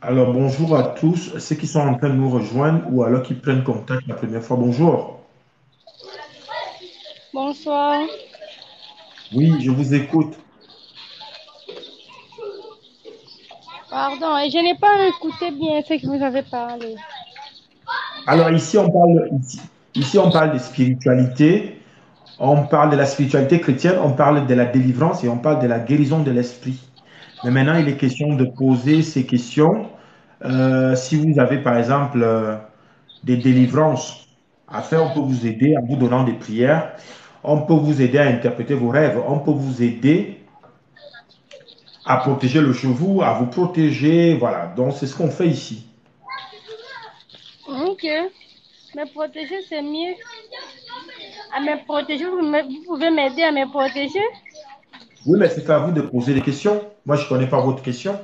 Alors, bonjour à tous, ceux qui sont en train de nous rejoindre ou alors qui prennent contact la première fois. Bonjour. Bonsoir. Oui, je vous écoute. Pardon, et je n'ai pas écouté bien ce que vous avez parlé. Alors, ici, on parle de spiritualité. On parle de la spiritualité chrétienne, on parle de la délivrance et on parle de la guérison de l'esprit. Mais maintenant, il est question de poser ces questions. Si vous avez, par exemple, des délivrances à faire, on peut vous aider en vous donnant des prières. On peut vous aider à interpréter vos rêves. On peut vous aider à protéger le cheveu, à vous protéger. Voilà, donc c'est ce qu'on fait ici. Ok. Me protéger, c'est mieux. À me protéger, vous pouvez m'aider à me protéger? Oui, mais c'est à vous de poser des questions. Moi, je ne connais pas votre question.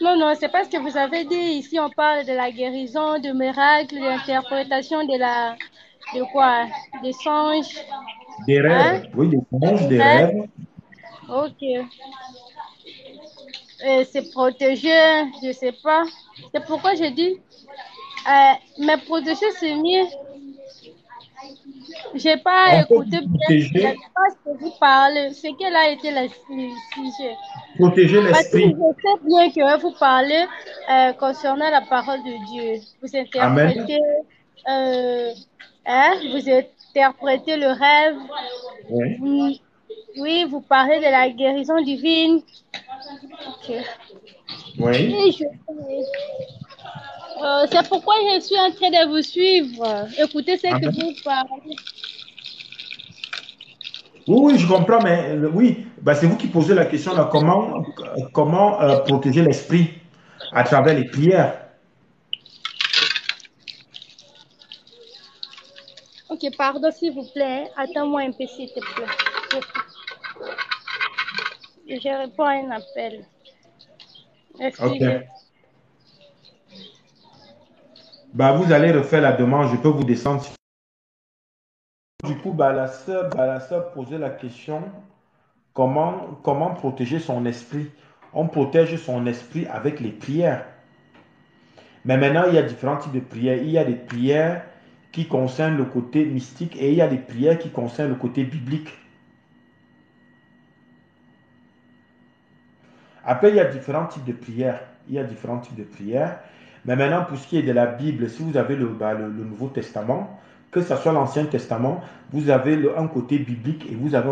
Non, non, c'est parce que vous avez dit ici, on parle de la guérison, de miracles, de l'interprétation de quoi? Des songes, Des hein? rêves, oui, des songes, Des des rêves. rêves. Ok. C'est protéger, je sais pas. C'est pourquoi je dis, me protéger, c'est mieux. J'ai pas On peut écouté vous bien la protéger, phrase que vous parlez, ce qu'elle a été le sujet. protéger Parce que l'esprit. je sais bien que vous parlez concernant la parole de Dieu. Vous Amen. interprétez, euh, vous interprétez le rêve. Oui. Vous- oui, vous parlez de la guérison divine. Ok. Oui. Et c'est pourquoi je suis en train de vous suivre. Écoutez ce que Amen. vous parlez. Oui, oui, je comprends, mais oui, bah, c'est vous qui posez la question là, comment protéger l'esprit à travers les prières. Ok, pardon, s'il vous plaît. Attends-moi un peu, s'il te plaît. Je réponds à un appel. Excusez. OK. Bah, vous allez refaire la demande, je peux vous descendre. Du coup, bah, la sœur posait la question, comment protéger son esprit? On protège son esprit avec les prières. Mais maintenant, il y a différents types de prières. Il y a des prières qui concernent le côté mystique et il y a des prières qui concernent le côté biblique. Après, il y a différents types de prières. Il y a différents types de prières. Mais maintenant, pour ce qui est de la Bible, si vous avez le Nouveau Testament, que ce soit l'Ancien Testament, vous avez un côté biblique et vous avez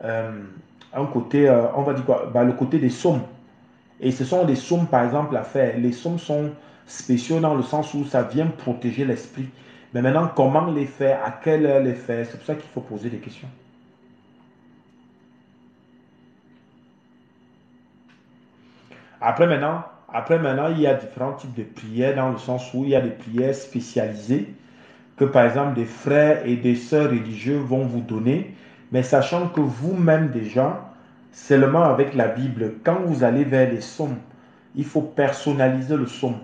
euh, on va dire quoi, le côté des psaumes. Et ce sont des psaumes, par exemple, à faire. Les psaumes sont spéciaux dans le sens où ça vient protéger l'esprit. Mais maintenant, comment les faire, à quelle heure les faire, c'est pour ça qu'il faut poser des questions. Après maintenant, il y a différents types de prières dans le sens où il y a des prières spécialisées que, par exemple, des frères et des sœurs religieux vont vous donner, mais sachant que vous-même déjà, seulement avec la Bible, quand vous allez vers les psaumes, il faut personnaliser le psaume.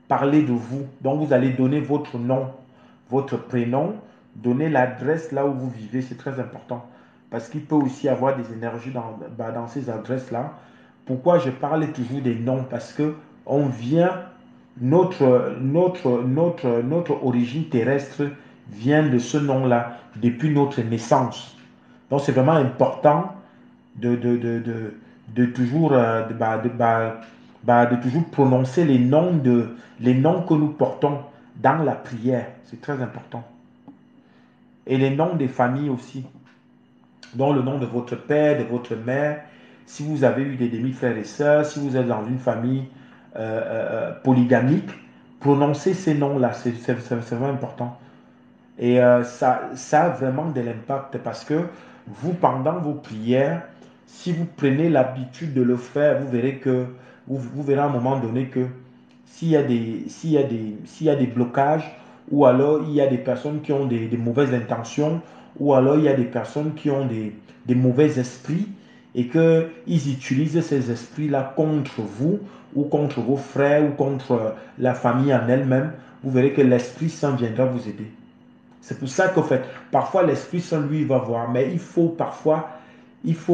Parler de vous. Donc, vous allez donner votre nom, votre prénom, donner l'adresse là où vous vivez. C'est très important. Parce qu'il peut aussi y avoir des énergies dans ces adresses-là. Pourquoi je parle toujours des noms? Parce que on vient, notre origine terrestre vient de ce nom-là depuis notre naissance. Donc, c'est vraiment important de, de, de, de, de toujours, de toujours prononcer les noms que nous portons dans la prière. C'est très important. Et les noms des familles aussi. Donc le nom de votre père, de votre mère. Si vous avez eu des demi-frères et sœurs, si vous êtes dans une famille polygamique, prononcez ces noms-là. C'est vraiment important. Et ça a vraiment de l'impact parce que vous, pendant vos prières, Si vous prenez l'habitude de le faire, vous verrez que vous verrez à un moment donné que s'il y a des blocages, ou alors il y a des personnes qui ont des mauvaises intentions, ou alors il y a des personnes qui ont des mauvais esprits, et qu'ils utilisent ces esprits-là contre vous, ou contre vos frères, ou contre la famille en elle-même, vous verrez que l'Esprit Saint viendra vous aider. C'est pour ça qu'en fait, parfois l'Esprit Saint, lui, va voir, mais il faut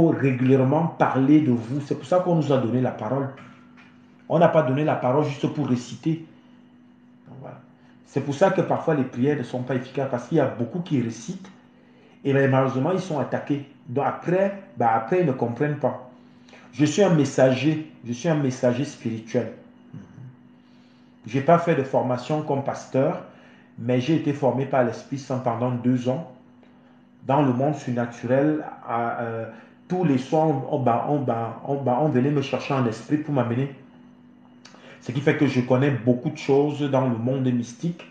régulièrement parler de vous. C'est pour ça qu'on nous a donné la parole. On n'a pas donné la parole juste pour réciter. Donc, voilà. C'est pour ça que parfois les prières ne sont pas efficaces, parce qu'il y a beaucoup qui récitent et malheureusement ils sont attaqués. Donc après ils ne comprennent pas. Je suis un messager spirituel. Je n'ai pas fait de formation comme pasteur, mais j'ai été formé par l'Esprit Saint pendant 2 ans dans le monde surnaturel. Tous les soirs, on venait me chercher en esprit pour m'amener. Ce qui fait que je connais beaucoup de choses dans le monde mystique.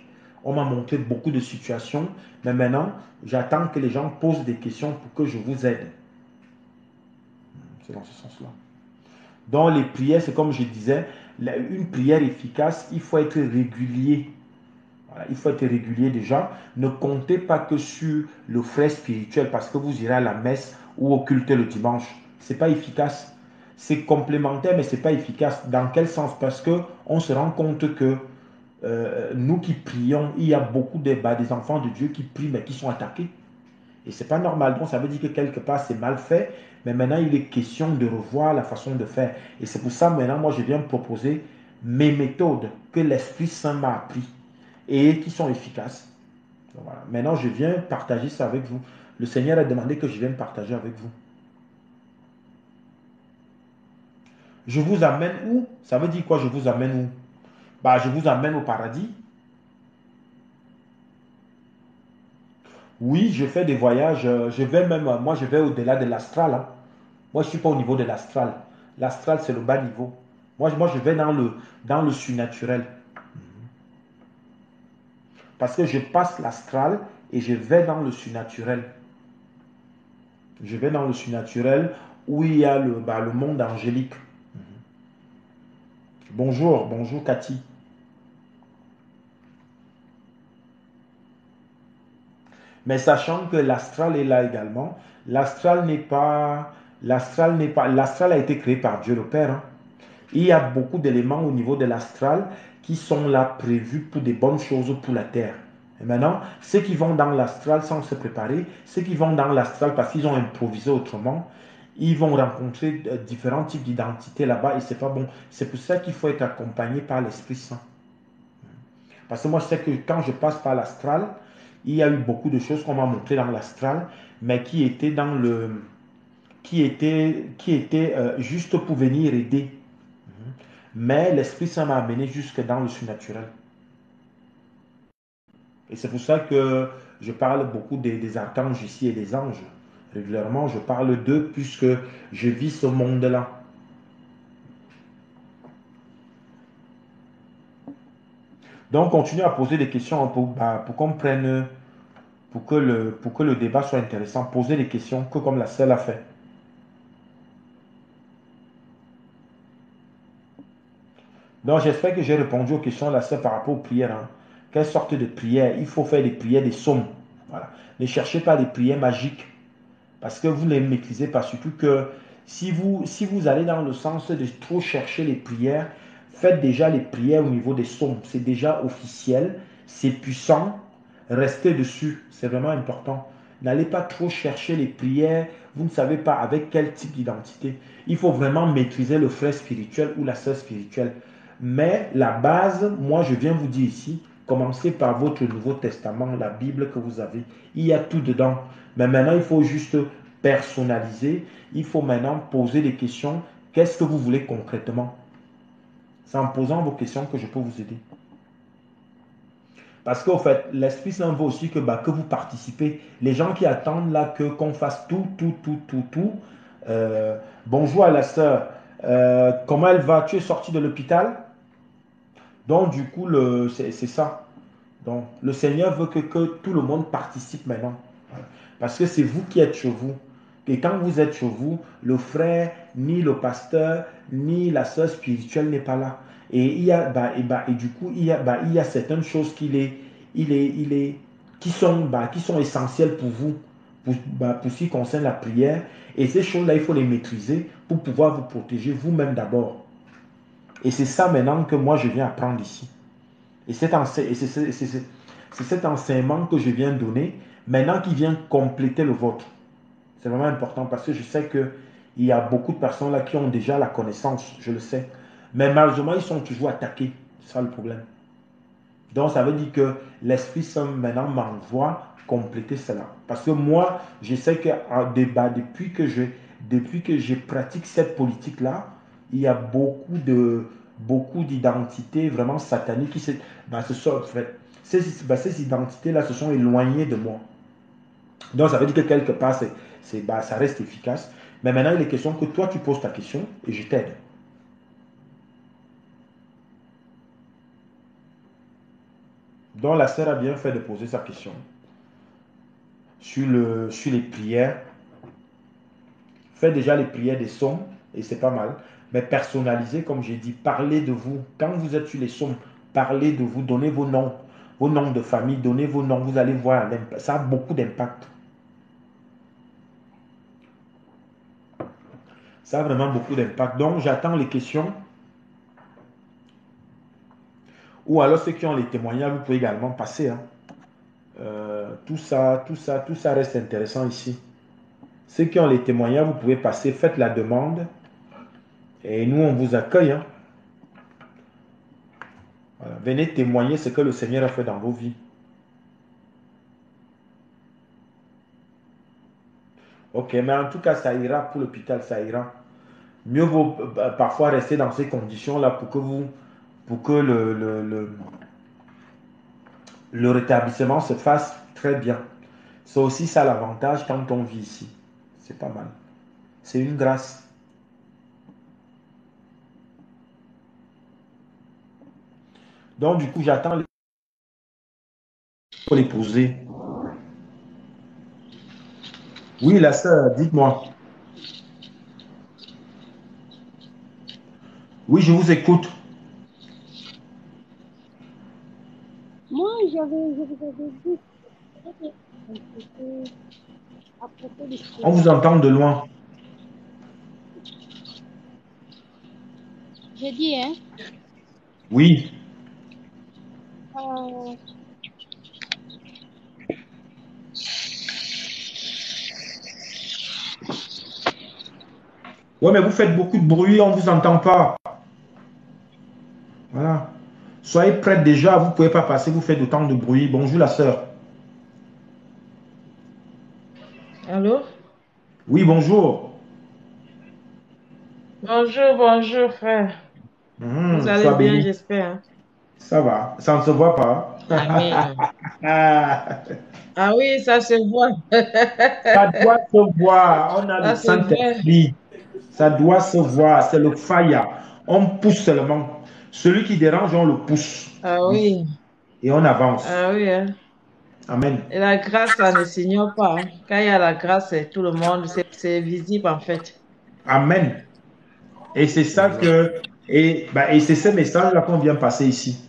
On m'a montré beaucoup de situations, mais maintenant, j'attends que les gens posent des questions pour que je vous aide. C'est dans ce sens-là. Dans les prières, c'est comme je disais, une prière efficace, il faut être régulier. Voilà, il faut être régulier déjà. Ne comptez pas que sur le frère spirituel parce que vous irez à la messe ou au culte le dimanche. Ce n'est pas efficace. C'est complémentaire, mais ce n'est pas efficace. Dans quel sens? Parce qu'on se rend compte que nous qui prions, il y a beaucoup des enfants de Dieu qui prient, mais qui sont attaqués. Et ce n'est pas normal. Donc ça veut dire que quelque part, c'est mal fait. Mais maintenant, il est question de revoir la façon de faire. Et c'est pour ça, maintenant, moi, je viens proposer mes méthodes que l'Esprit Saint m'a appris et qui sont efficaces. Donc, voilà. Maintenant, je viens partager ça avec vous. Le Seigneur a demandé que je vienne partager avec vous. Je vous amène où? Ça veut dire quoi, je vous amène où? Bah, je vous amène au paradis. Oui, je fais des voyages. Je vais même, moi, je vais au-delà de l'astral. Hein. Moi, je ne suis pas au niveau de l'astral. L'astral, c'est le bas niveau. Moi, je vais dans le surnaturel. Parce que je passe l'astral et je vais dans le surnaturel. Je vais dans le surnaturel où il y a le monde angélique. Bonjour, bonjour Cathy. Mais sachant que l'astral est là également, l'astral a été créé par Dieu le Père. Hein. Il y a beaucoup d'éléments au niveau de l'astral qui sont là prévus pour des bonnes choses pour la terre. Et maintenant, ceux qui vont dans l'astral sans se préparer, ceux qui vont dans l'astral parce qu'ils ont improvisé autrement, ils vont rencontrer différents types d'identités là-bas et c'est pas bon. C'est pour ça qu'il faut être accompagné par l'Esprit Saint. Parce que moi, je sais que quand je passe par l'astral, il y a eu beaucoup de choses qu'on m'a montrées dans l'astral, mais qui étaient juste pour venir aider. Mais l'Esprit Saint m'a amené jusque dans le surnaturel. Et c'est pour ça que je parle beaucoup des archanges ici et des anges. Régulièrement, je parle d'eux puisque je vis ce monde-là. Donc, continuez à poser des questions pour qu'on prenne, pour que le débat soit intéressant. Posez des questions que comme la sœur a fait. Donc, j'espère que j'ai répondu aux questions de la sœur par rapport aux prières. Hein. Quelle sorte de prière? Il faut faire des prières, des psaumes. Voilà. Ne cherchez pas des prières magiques parce que vous ne les maîtrisez pas. Surtout que si vous allez dans le sens de trop chercher les prières, faites déjà les prières au niveau des psaumes. C'est déjà officiel, c'est puissant. Restez dessus, c'est vraiment important. N'allez pas trop chercher les prières. Vous ne savez pas avec quel type d'identité. Il faut vraiment maîtriser le frère spirituel ou la sœur spirituelle. Mais la base, moi je viens vous dire ici, commencez par votre Nouveau Testament, la Bible que vous avez. Il y a tout dedans. Mais maintenant, il faut juste personnaliser. Il faut maintenant poser des questions. Qu'est-ce que vous voulez concrètement? C'est en posant vos questions que je peux vous aider. Parce qu'au fait, l'Esprit Saint veut aussi que vous participez. Les gens qui attendent là qu'on fasse tout. Bonjour à la sœur. Comment elle va? Tu es sortie de l'hôpital? Donc, du coup, c'est ça. Donc, le Seigneur veut que tout le monde participe maintenant. Parce que c'est vous qui êtes chez vous. Et quand vous êtes chez vous, le frère, ni le pasteur, ni la sœur spirituelle n'est pas là. Et il y a, et du coup, il y a certaines choses qui sont essentielles pour vous, pour ce qui concerne la prière. Et ces choses-là, il faut les maîtriser pour pouvoir vous protéger vous-même d'abord. Et c'est ça maintenant que moi, je viens apprendre ici. Et c'est cet enseignement que je viens donner, maintenant qui vient compléter le vôtre. C'est vraiment important parce que je sais qu'il y a beaucoup de personnes là qui ont déjà la connaissance, je le sais. Mais malheureusement, ils sont toujours attaqués. C'est ça le problème. Donc, ça veut dire que l'Esprit Saint maintenant m'envoie compléter cela. Parce que moi, je sais que depuis que je pratique cette politique-là, il y a beaucoup d'identités vraiment sataniques qui ces identités-là se sont éloignées de moi. Donc, ça veut dire que quelque part, ça reste efficace. Mais maintenant, il est question que toi, tu poses ta question et je t'aide. Donc, la sœur a bien fait de poser sa question sur les prières. Faites déjà les prières des psaumes et c'est pas mal. Mais personnalisez, comme j'ai dit, parlez de vous. Quand vous êtes sur les psaumes, parlez de vous, donnez vos noms de famille, donnez vos noms. Vous allez voir, ça a beaucoup d'impact. Ça a vraiment beaucoup d'impact. Donc, j'attends les questions. Ou alors ceux qui ont les témoignages, vous pouvez également passer. Hein. Tout ça reste intéressant ici. Ceux qui ont les témoignages, vous pouvez passer, faites la demande. Et nous, on vous accueille. Hein. Voilà. Venez témoigner ce que le Seigneur a fait dans vos vies. Ok, mais en tout cas, ça ira pour l'hôpital, ça ira. Mieux vaut parfois rester dans ces conditions-là pour que le rétablissement se fasse très bien. C'est aussi ça l'avantage quand on vit ici. C'est pas mal. C'est une grâce. Donc, du coup, j'attends pour les poser. Oui, la sœur, dites-moi. Oui, je vous écoute. Moi, je vous avais dit à propos du On vous spirituel. entend de loin. J'ai dit, hein, Oui. euh, Oui, mais vous faites beaucoup de bruit, on ne vous entend pas. Voilà. Soyez prête déjà, vous ne pouvez pas passer, vous faites autant de bruit. Bonjour la sœur. Allô? Oui, bonjour. Bonjour, bonjour, frère. Vous allez Sois bien, béni. j'espère. Ça va, ça ne se voit pas. Amen. Ah, Ah oui, ça se voit. ça doit se voir. On a le Ça se voit. Saint-Esprit. Ça doit se voir. C'est le fire. On pousse seulement. Celui qui dérange, on le pousse. Ah oui. Et on avance. Ah oui, hein. Amen. Et la grâce, ça ne s'ignore pas, hein. Quand il y a la grâce, c'est tout le monde, c'est visible en fait. Amen. Et c'est ça Amen. et c'est ce message-là qu'on vient passer ici.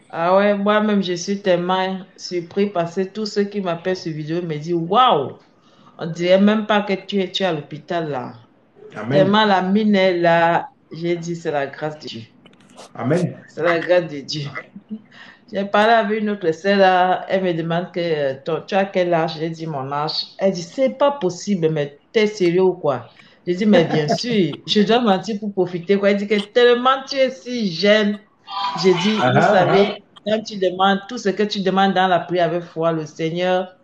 Ah ouais, moi-même, je suis tellement surpris parce que tous ceux qui m'appellent sur vidéo me disent, waouh, on dirait même pas que tu es à l'hôpital là. Amen. Tellement la mine est là, j'ai dit, c'est la grâce de Dieu. Amen. C'est la grâce de Dieu. J'ai parlé avec une autre sœur là, elle me demande que tu as quel âge? J'ai dit mon âge. Elle dit, c'est pas possible, mais t'es sérieux ou quoi? J'ai dit, mais bien sûr, je dois mentir pour profiter, quoi. Elle dit que tellement tu es si jeune. J'ai dit, Ah, vous ah, ah. savez, quand tu demandes tout ce que tu demandes dans la prière avec foi, le Seigneur,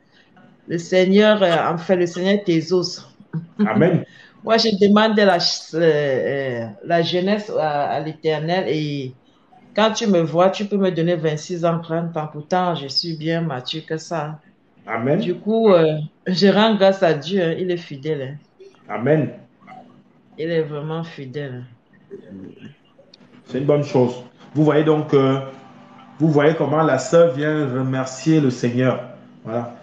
en fait, le Seigneur t'exauce. Amen. Moi, je demande la jeunesse à l'Éternel et quand tu me vois, tu peux me donner 26 ans, 30 ans. Pourtant, je suis bien mature que ça. Du Amen. coup, je rends grâce à Dieu, hein. Il est fidèle, hein. Amen. Il est vraiment fidèle. C'est une bonne chose. Vous voyez donc, vous voyez comment la sœur vient remercier le Seigneur. Voilà.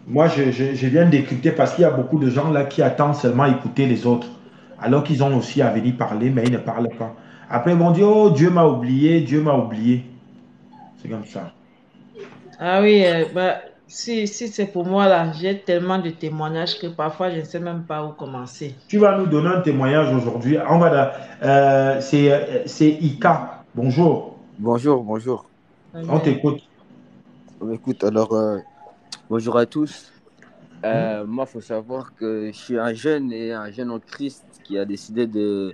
Moi, je viens d'écouter parce qu'il y a beaucoup de gens là qui attendent seulement écouter les autres, alors qu'ils ont aussi à venir parler, mais ils ne parlent pas. Après, ils vont dire, oh, Dieu m'a oublié, Dieu m'a oublié. C'est comme ça. Ah oui, bah, si c'est pour moi là, j'ai tellement de témoignages que parfois je ne sais même pas où commencer. Tu vas nous donner un témoignage aujourd'hui. C'est Ika. Bonjour, Bonjour, bonjour. on Amen. t'écoute. Écoute, alors, bonjour à tous. Hmm? Moi, il faut savoir que je suis un jeune en Christ qui a décidé de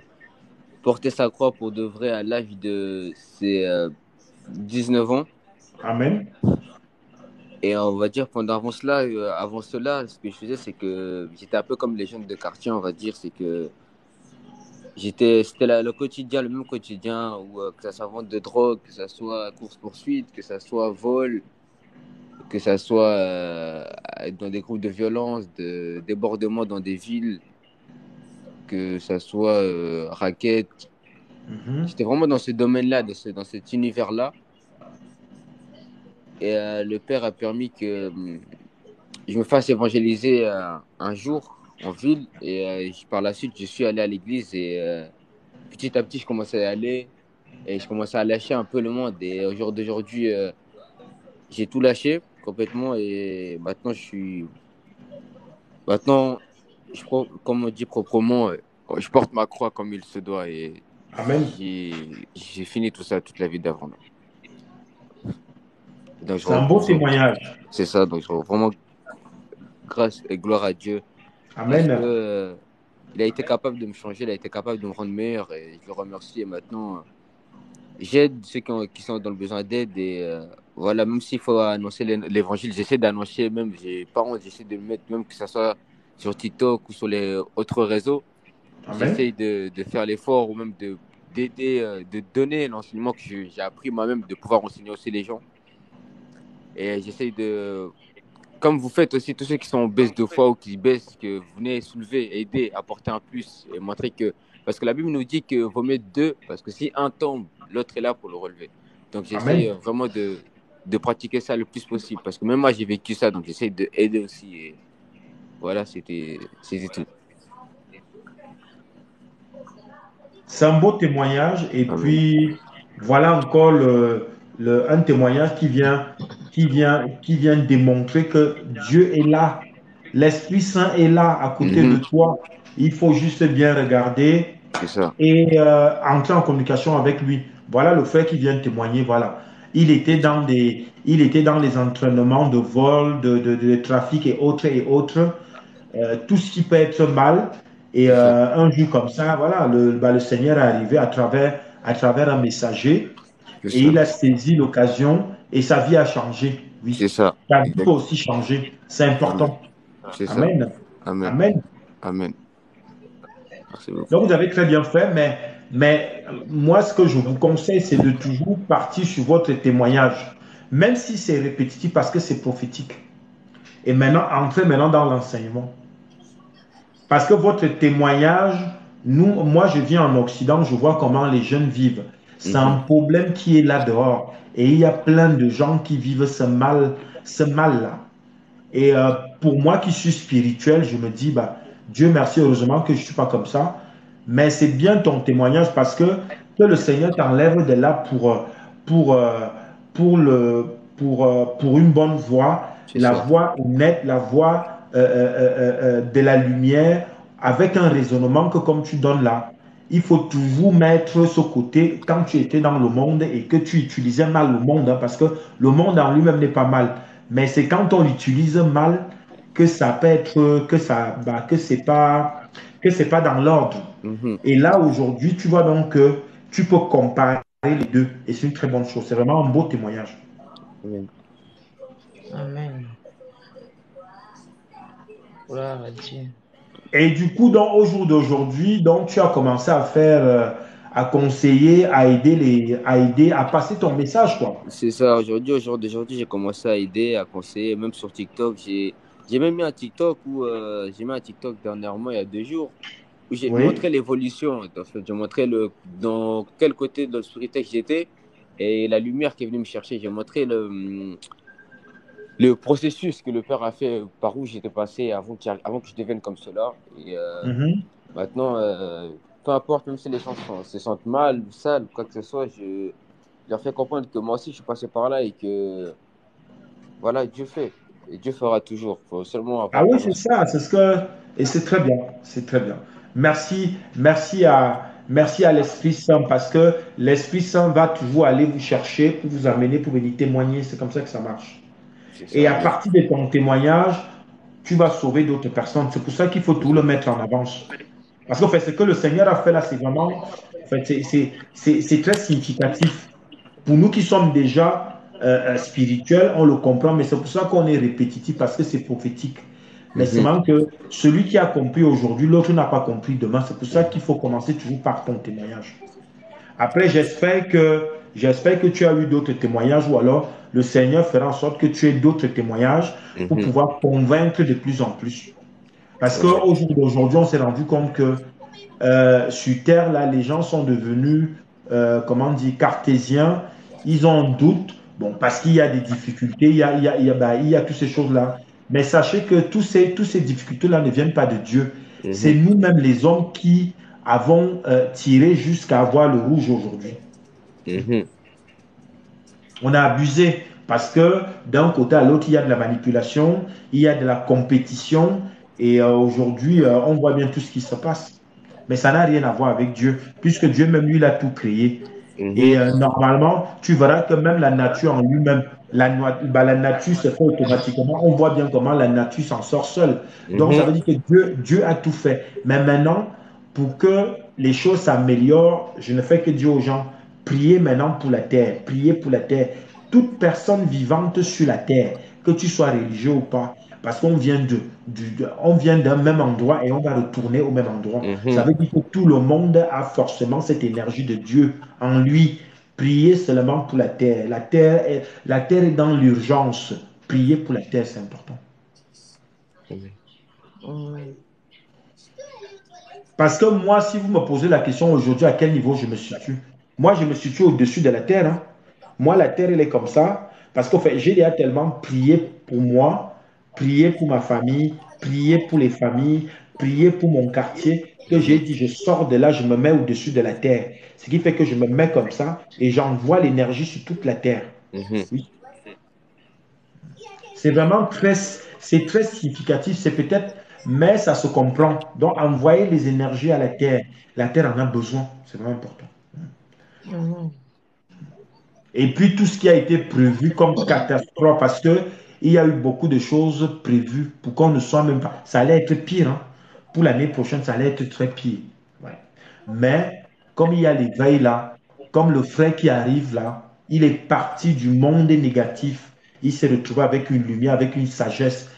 porter sa croix pour de vrai à l'âge de ses 19 ans. Amen. Et on va dire, avant cela, ce que je faisais, c'est que j'étais un peu comme les jeunes de quartier, on va dire. C'est que c'était le quotidien, le même quotidien, où que ça soit vente de drogue, que ça soit course-poursuite, que ça soit vol, que ça soit dans des groupes de violence, de débordements dans des villes, que ça soit raquettes. Mhm. J'étais vraiment dans ce domaine-là, dans cet univers-là. Et le Père a permis que je me fasse évangéliser un jour en ville. Et par la suite, je suis allé à l'église et petit à petit, je commençais à y aller. Et je commençais à lâcher un peu le monde. Et au jour d'aujourd'hui, j'ai tout lâché complètement. Et maintenant, comme on dit proprement, je porte ma croix comme il se doit et Amen. j'ai fini tout ça toute la vie d'avant. Donc, C'est un beau témoignage. c'est ça, donc je rends vraiment grâce et gloire à Dieu parce que Amen. il a été capable de me changer, il a été capable de me rendre meilleur et je le remercie. Et maintenant, j'aide ceux qui sont dans le besoin d'aide et voilà, même s'il faut annoncer l'évangile, j'essaie d'annoncer même, j'ai pas honte, j'essaie de le mettre même que ce soit sur TikTok ou sur les autres réseaux. Amen. J'essaye de faire l'effort ou même d'aider, de donner l'enseignement que j'ai appris moi-même, de pouvoir enseigner aussi les gens. Et j'essaye comme vous faites aussi, tous ceux qui sont en baisse de foi ou qui baissent, que vous venez soulever, aider, apporter un plus et montrer que, parce que la Bible nous dit que vaut mieux deux, parce que si un tombe, l'autre est là pour le relever. Donc j'essaye Amen. vraiment de pratiquer ça le plus possible, parce que même moi j'ai vécu ça, donc j'essaye d'aider aussi. Et voilà, c'était tout. C'est un beau témoignage. Et Amen. puis, voilà encore un témoignage qui vient démontrer que Dieu est là. L'Esprit Saint est là à côté de Mhm, toi. Il faut juste bien regarder c'est ça. et entrer en communication avec lui. Voilà le frère qui vient témoigner. Voilà. Il était dans les entraînements de vol, de trafic et autres, tout ce qui peut être mal. Et C'est ça. un jour comme ça, voilà, le Seigneur est arrivé à travers un messager C'est et ça. il a saisi l'occasion et sa vie a changé. C'est Oui, ça. ta vie peut Exact. aussi changer. C'est Amen. important. C'est ça. Amen. Amen. Amen. Amen. Merci beaucoup. Donc, vous avez très bien fait, mais moi, ce que je vous conseille, c'est de toujours partir sur votre témoignage, même si c'est répétitif parce que c'est prophétique. Et maintenant, entrez maintenant dans l'enseignement. Parce que votre témoignage, moi, je viens en Occident, je vois comment les jeunes vivent. C'est un Mhm. problème qui est là dehors. Et il y a plein de gens qui vivent ce mal-là. Et pour moi qui suis spirituel, je me dis, bah, Dieu merci, heureusement que je ne suis pas comme ça. Mais c'est bien ton témoignage parce que le Seigneur t'enlève de là pour, pour une bonne voie, C'est la ça. voie honnête, la voie de la lumière, avec un raisonnement que comme tu donnes là, il faut toujours mettre ce côté quand tu étais dans le monde et que tu utilisais mal le monde, hein, parce que le monde en lui-même n'est pas mal. Mais c'est quand on l'utilise mal que ça peut être, que c'est pas dans l'ordre. Mhm. Et là, aujourd'hui, tu vois donc que tu peux comparer les deux. Et c'est une très bonne chose. C'est vraiment un beau témoignage. Amen. Amen. Gloire à Dieu. Et du coup, donc, au jour d'aujourd'hui, donc, tu as commencé à faire, à conseiller, à aider, à passer ton message, quoi. C'est ça. Au jour d'aujourd'hui, j'ai commencé à aider, à conseiller, même sur TikTok. J'ai même mis un TikTok j'ai mis un TikTok dernièrement, il y a 2 jours, où j'ai Oui. montré l'évolution. En fait, j'ai montré dans quel côté de l'obscurité que j'étais et la lumière qui est venue me chercher. J'ai montré le processus que le Père a fait, par où j'étais passé avant que je devienne comme cela. Et Mhm. maintenant, peu importe, même si les gens se sentent mal ou sales ou quoi que ce soit, je leur fais comprendre que moi aussi je suis passé par là et que voilà, Dieu fait. Et Dieu fera toujours. Il faut seulement Ah avoir oui, par c'est l'esprit. ça, c'est ce que, et c'est très bien, c'est très bien. Merci à l'Esprit Saint parce que l'Esprit Saint va toujours aller vous chercher pour vous amener, pour venir témoigner. C'est comme ça que ça marche. C'est Et ça, à oui. partir de ton témoignage, tu vas sauver d'autres personnes. C'est pour ça qu'il faut tout le mettre en avance. Parce qu'en fait, ce que le Seigneur a fait là, c'est vraiment, en fait, c'est très significatif. Pour nous qui sommes déjà spirituels, on le comprend, mais c'est pour ça qu'on est répétitif, parce que c'est prophétique. Mais c'est Mhm. vraiment que celui qui a compris aujourd'hui, l'autre n'a pas compris demain. C'est pour ça qu'il faut commencer toujours par ton témoignage. Après, j'espère que tu as eu d'autres témoignages ou alors le Seigneur fera en sorte que tu aies d'autres témoignages pour Mhm. pouvoir convaincre de plus en plus. Parce Ouais. qu'au jour d'aujourd'hui, on s'est rendu compte que sur Terre, là, les gens sont devenus, comment dire, cartésiens. Ils ont un doute, bon, parce qu'il y a des difficultés, il y a toutes ces choses-là. Mais sachez que tous ces difficultés-là ne viennent pas de Dieu. C'est Mhm. nous-mêmes, les hommes, qui avons tiré jusqu'à avoir le rouge aujourd'hui. Mhm. On a abusé parce que d'un côté à l'autre, il y a de la manipulation, il y a de la compétition. Et aujourd'hui, on voit bien tout ce qui se passe. Mais ça n'a rien à voir avec Dieu, puisque Dieu même lui, il a tout créé. Et Mhm. normalement, tu verras que même la nature en lui-même, la nature se fait automatiquement. On voit bien comment la nature s'en sort seule. Donc, ça Mhm. veut dire que Dieu a tout fait. Mais maintenant, pour que les choses s'améliorent, je ne fais que dire aux gens, priez maintenant pour la terre. Priez pour la terre. Toute personne vivante sur la terre, que tu sois religieux ou pas, parce qu'on vient on vient d'un même endroit et on va retourner au même endroit. Ça Mhm. veut dire que tout le monde a forcément cette énergie de Dieu en lui. Priez seulement pour la terre. La terre est dans l'urgence. Priez pour la terre, c'est important. Mhm. Parce que moi, si vous me posez la question aujourd'hui à quel niveau je me situe, moi, je me situe au-dessus de la terre, hein. Moi, la terre, elle est comme ça. Parce qu'en fait, j'ai déjà tellement prié pour moi, prié pour ma famille, prié pour les familles, prié pour mon quartier, que j'ai Mhm. dit, je sors de là, je me mets au-dessus de la terre. Ce qui fait que je me mets comme ça et j'envoie l'énergie sur toute la terre. Mhm. Oui. C'est vraiment c'est très significatif. C'est peut-être, mais ça se comprend. Donc, envoyer les énergies à la terre en a besoin. C'est vraiment important. Mhm. Et puis, tout ce qui a été prévu comme catastrophe, parce que il y a eu beaucoup de choses prévues pour qu'on ne soit même pas. Ça allait être pire, hein. Pour l'année prochaine, ça allait être très pire. Ouais. Mais, comme il y a l'éveil là, comme le frère qui arrive là, il est parti du monde négatif. Il s'est retrouvé avec une lumière, avec une sagesse.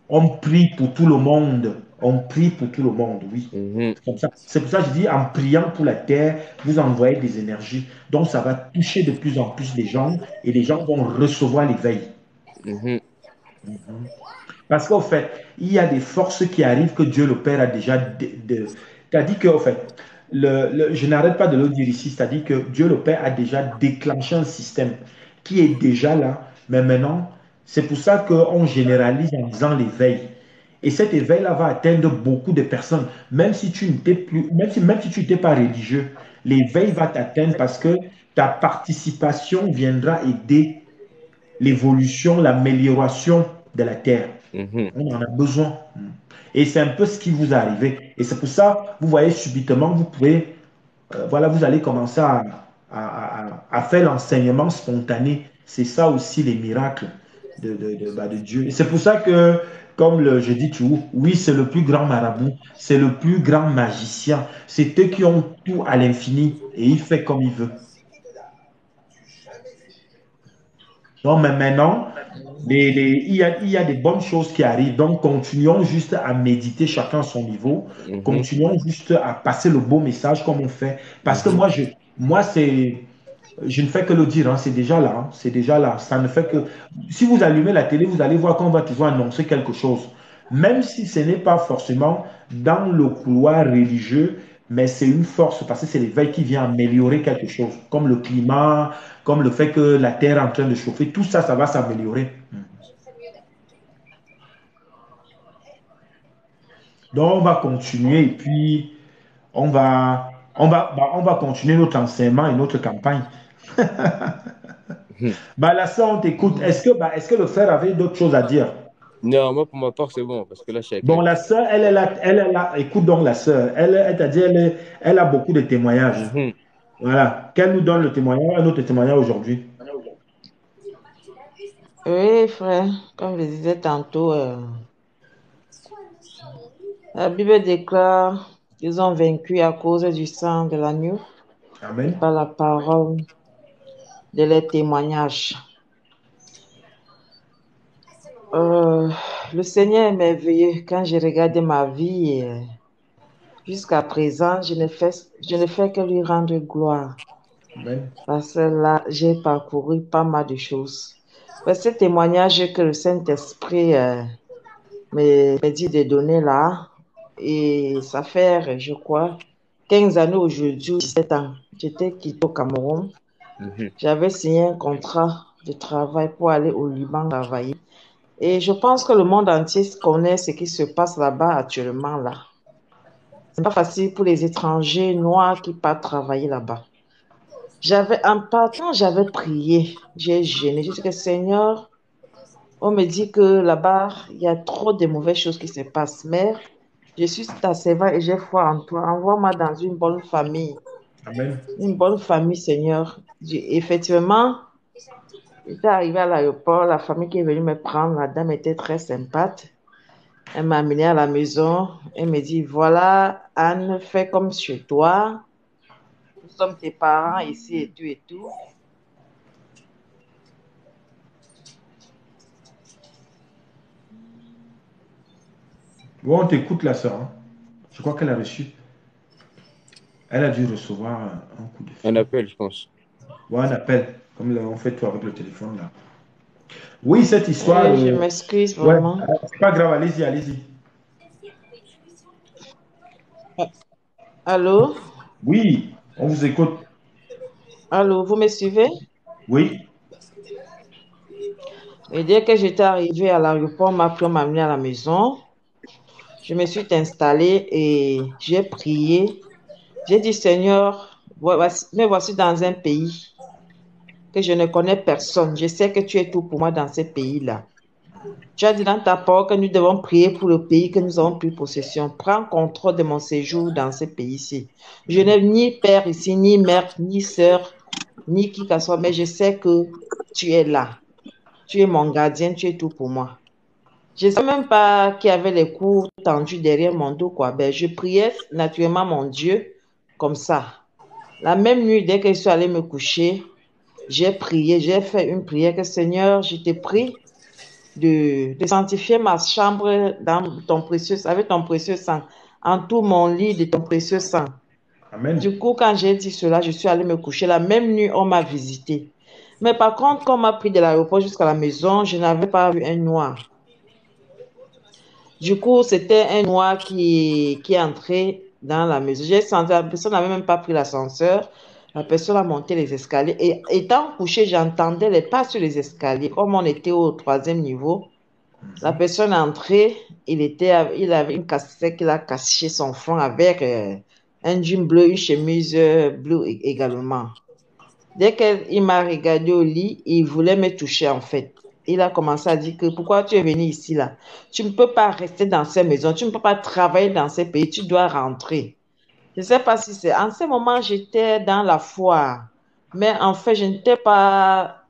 On prie pour tout le monde. On prie pour tout le monde, oui. Mhm. C'est comme ça. C'est pour ça que je dis, en priant pour la terre, vous envoyez des énergies. Donc, ça va toucher de plus en plus les gens et les gens vont recevoir l'éveil. Mhm. Parce qu'au fait, il y a des forces qui arrivent que Dieu le Père a déjà. C'est-à-dire qu'au fait, je n'arrête pas de le dire ici, c'est-à-dire que Dieu le Père a déjà déclenché un système qui est déjà là, mais maintenant, c'est pour ça qu'on généralise en disant l'éveil. Et cet éveil-là va atteindre beaucoup de personnes, même si tu n'étais plus, même si tu n'étais pas religieux, l'éveil va t'atteindre parce que ta participation viendra aider l'évolution, l'amélioration de la terre. Mhm. On en a besoin. Et c'est un peu ce qui vous est arrivé. Et c'est pour ça, vous voyez, subitement, vous pouvez, voilà, vous allez commencer à faire l'enseignement spontané. C'est ça aussi les miracles de Dieu. Et c'est pour ça que, comme je dis toujours, oui, c'est le plus grand marabout, c'est le plus grand magicien. C'est eux qui ont tout à l'infini et il fait comme il veut. Donc, mais maintenant, il y a des bonnes choses qui arrivent. Donc, continuons juste à méditer chacun à son niveau. Mhm. Continuons juste à passer le beau message comme on fait. Parce que Mhm. moi je ne fais que le dire, hein, c'est déjà là. Hein, c'est déjà là. Ça ne fait que. Si vous allumez la télé, vous allez voir qu'on va toujours annoncer quelque chose. Même si ce n'est pas forcément dans le couloir religieux, mais c'est une force parce que c'est l'éveil qui vient améliorer quelque chose, comme le climat, comme le fait que la terre est en train de chauffer. Tout ça, ça va s'améliorer. Donc, on va continuer et puis on va continuer notre enseignement et notre campagne. Mhm. Bah, la sœur, on t'écoute. Mhm. Est-ce que le frère avait d'autres choses à dire? Non, moi, pour ma part, c'est bon, parce que là, je suis avec Bon, la la petite. sœur, elle est là. Écoute donc la sœur. Elle t'a dit, elle a beaucoup de témoignages. Mhm. Voilà. Qu'elle nous donne le témoignage, un autre témoignage aujourd'hui. Oui, frère, comme je disais tantôt, la Bible déclare qu'ils ont vaincu à cause du sang de l'agneau et Amen. par la parole de leurs témoignages. Euh, le Seigneur est merveilleux. Quand j'ai regardé ma vie, jusqu'à présent, je ne fais que lui rendre gloire. Amen. Parce que là, j'ai parcouru pas mal de choses. Ce témoignage que le Saint-Esprit me dit de donner là, et ça fait, je crois, 15 années aujourd'hui, 17 ans. J'étais quitté au Cameroun. Mhm. J'avais signé un contrat de travail pour aller au Liban travailler. Et je pense que le monde entier connaît ce qui se passe là-bas actuellement là. C'est pas facile pour les étrangers noirs qui partent travailler là-bas. En partant, j'avais prié, j'ai jeûné. J'ai dit que Seigneur, on me dit que là-bas, il y a trop de mauvaises choses qui se passent. Mais je suis ta servante et j'ai foi en toi. Envoie-moi dans Amen. une bonne famille, Seigneur. Effectivement, j'étais arrivée à l'aéroport, la famille qui est venue me prendre, la dame était très sympathique. Elle m'a amenée à la maison. Elle me dit, voilà, Anne, fais comme chez toi. Nous sommes tes parents ici et tout et tout. Bon, on t'écoute, la sœur, hein. Je crois qu'elle a reçu. Elle a dû recevoir un coup de Un fil. appel, je pense. Ou un appel, comme on fait tout avec le téléphone, là. Oui, cette histoire, Et je m'excuse ouais, vraiment. c'est pas grave, allez-y, allez-y. Allô? Oui, on vous écoute. Allô, vous me suivez? Oui, Et dès que j'étais arrivée à l'aéroport, on m'a amenée à la maison. Je me suis installée et j'ai prié. J'ai dit, Seigneur, me voici dans un pays que je ne connais personne. Je sais que tu es tout pour moi dans ce pays-là. Tu as dit dans ta parole que nous devons prier pour le pays que nous avons pris possession. Prends contrôle de mon séjour dans ce pays-ci. Je n'ai ni père ici, ni mère, ni sœur, ni qui que ce soit, mais je sais que tu es là. Tu es mon gardien, tu es tout pour moi. Je ne sais même pas qui avait les coups tendus derrière mon dos, quoi. Ben, je priais naturellement mon Dieu comme ça. La même nuit, dès que je suis allée me coucher, j'ai prié, j'ai fait une prière que Seigneur, je te prie de sanctifier ma chambre avec ton précieux sang. Entoure mon lit de ton précieux sang. amen. Du coup, quand j'ai dit cela, je suis allée me coucher. La même nuit, on m'a visité. Mais par contre, quand on m'a pris de l'aéroport jusqu'à la maison, je n'avais pas vu un noir. Du coup, c'était un noir qui est entré dans la maison. J'ai senti, la personne n'avait même pas pris l'ascenseur. La personne a monté les escaliers. Et étant couché, j'entendais les pas sur les escaliers. Comme on était au 3e niveau, la personne est entrée. Il avait une casquette qu'il a caché son front avec un jean bleu, une chemise bleue également. Dès qu'il m'a regardé au lit, il voulait me toucher en fait. Il a commencé à dire que pourquoi tu es venu ici là? Tu ne peux pas rester dans ces maisons, tu ne peux pas travailler dans ces pays, tu dois rentrer. Je ne sais pas si c'est... En ce moment, j'étais dans la foi, mais en fait, je n'étais pas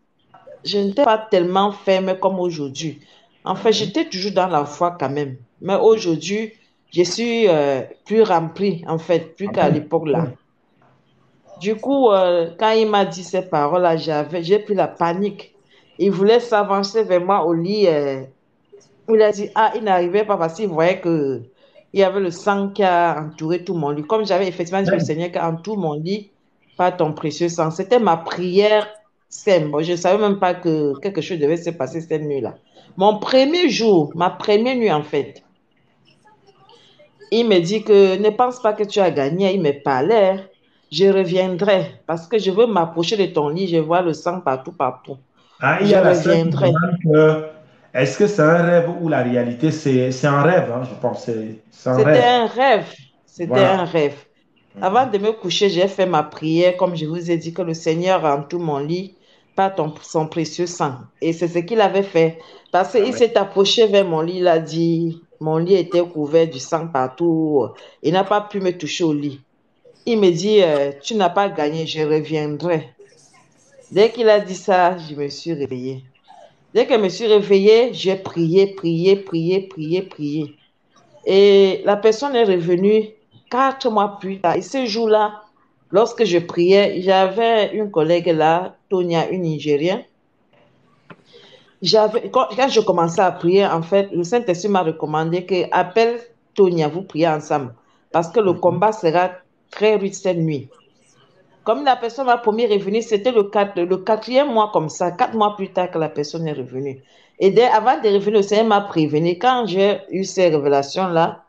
tellement ferme comme aujourd'hui. En fait, j'étais toujours dans la foi quand même. Mais aujourd'hui, je suis plus remplie, en fait, plus qu'à Amen. l'époque là. Du coup, quand il m'a dit ces paroles-là, j'ai pris la panique. Il voulait s'avancer vers moi au lit. Il a dit, ah, il n'arrivait pas parce qu'il voyait que il y avait le sang qui a entouré tout mon lit. Comme j'avais effectivement dit au Amen. Seigneur qu'entoure mon lit par ton précieux sang. C'était ma prière simple. Bon, je ne savais même pas que quelque chose devait se passer cette nuit-là. Mon premier jour, ma première nuit en fait, il me dit que ne pense pas que tu as gagné. Il me parlait. Je reviendrai parce que je veux m'approcher de ton lit. Je vois le sang partout, partout. Ah, il y Je a la sœur qui reviendrai. demande que Est-ce que c'est un rêve ou la réalité? C'est un rêve, hein, je pense. C'est un C'était rêve. un rêve. C'était un Voilà. rêve. Avant de me coucher, j'ai fait ma prière, comme je vous ai dit, que le Seigneur entoure mon lit par son précieux sang. Et c'est ce qu'il avait fait. Parce qu'il Amen. s'est approché vers mon lit, il a dit, mon lit était couvert du sang partout. Il n'a pas pu me toucher au lit. Il me dit, tu n'as pas gagné, je reviendrai. Dès qu'il a dit ça, je me suis réveillée. Dès que je me suis réveillée, j'ai prié, prié, prié, prié, prié. Et la personne est revenue 4 mois plus tard. Et ce jour-là, lorsque je priais, j'avais une collègue là, Tonia, une Nigérienne. Quand je commençais à prier, en fait, le Saint-Esprit m'a recommandé que appelle Tonia, vous priez ensemble. Parce que le combat sera très rude cette nuit. Comme la personne m'a promis revenir, c'était le 4e mois comme ça, 4 mois plus tard que la personne est revenue. Et avant de revenir, le Seigneur m'a prévenu. Quand j'ai eu ces révélations-là,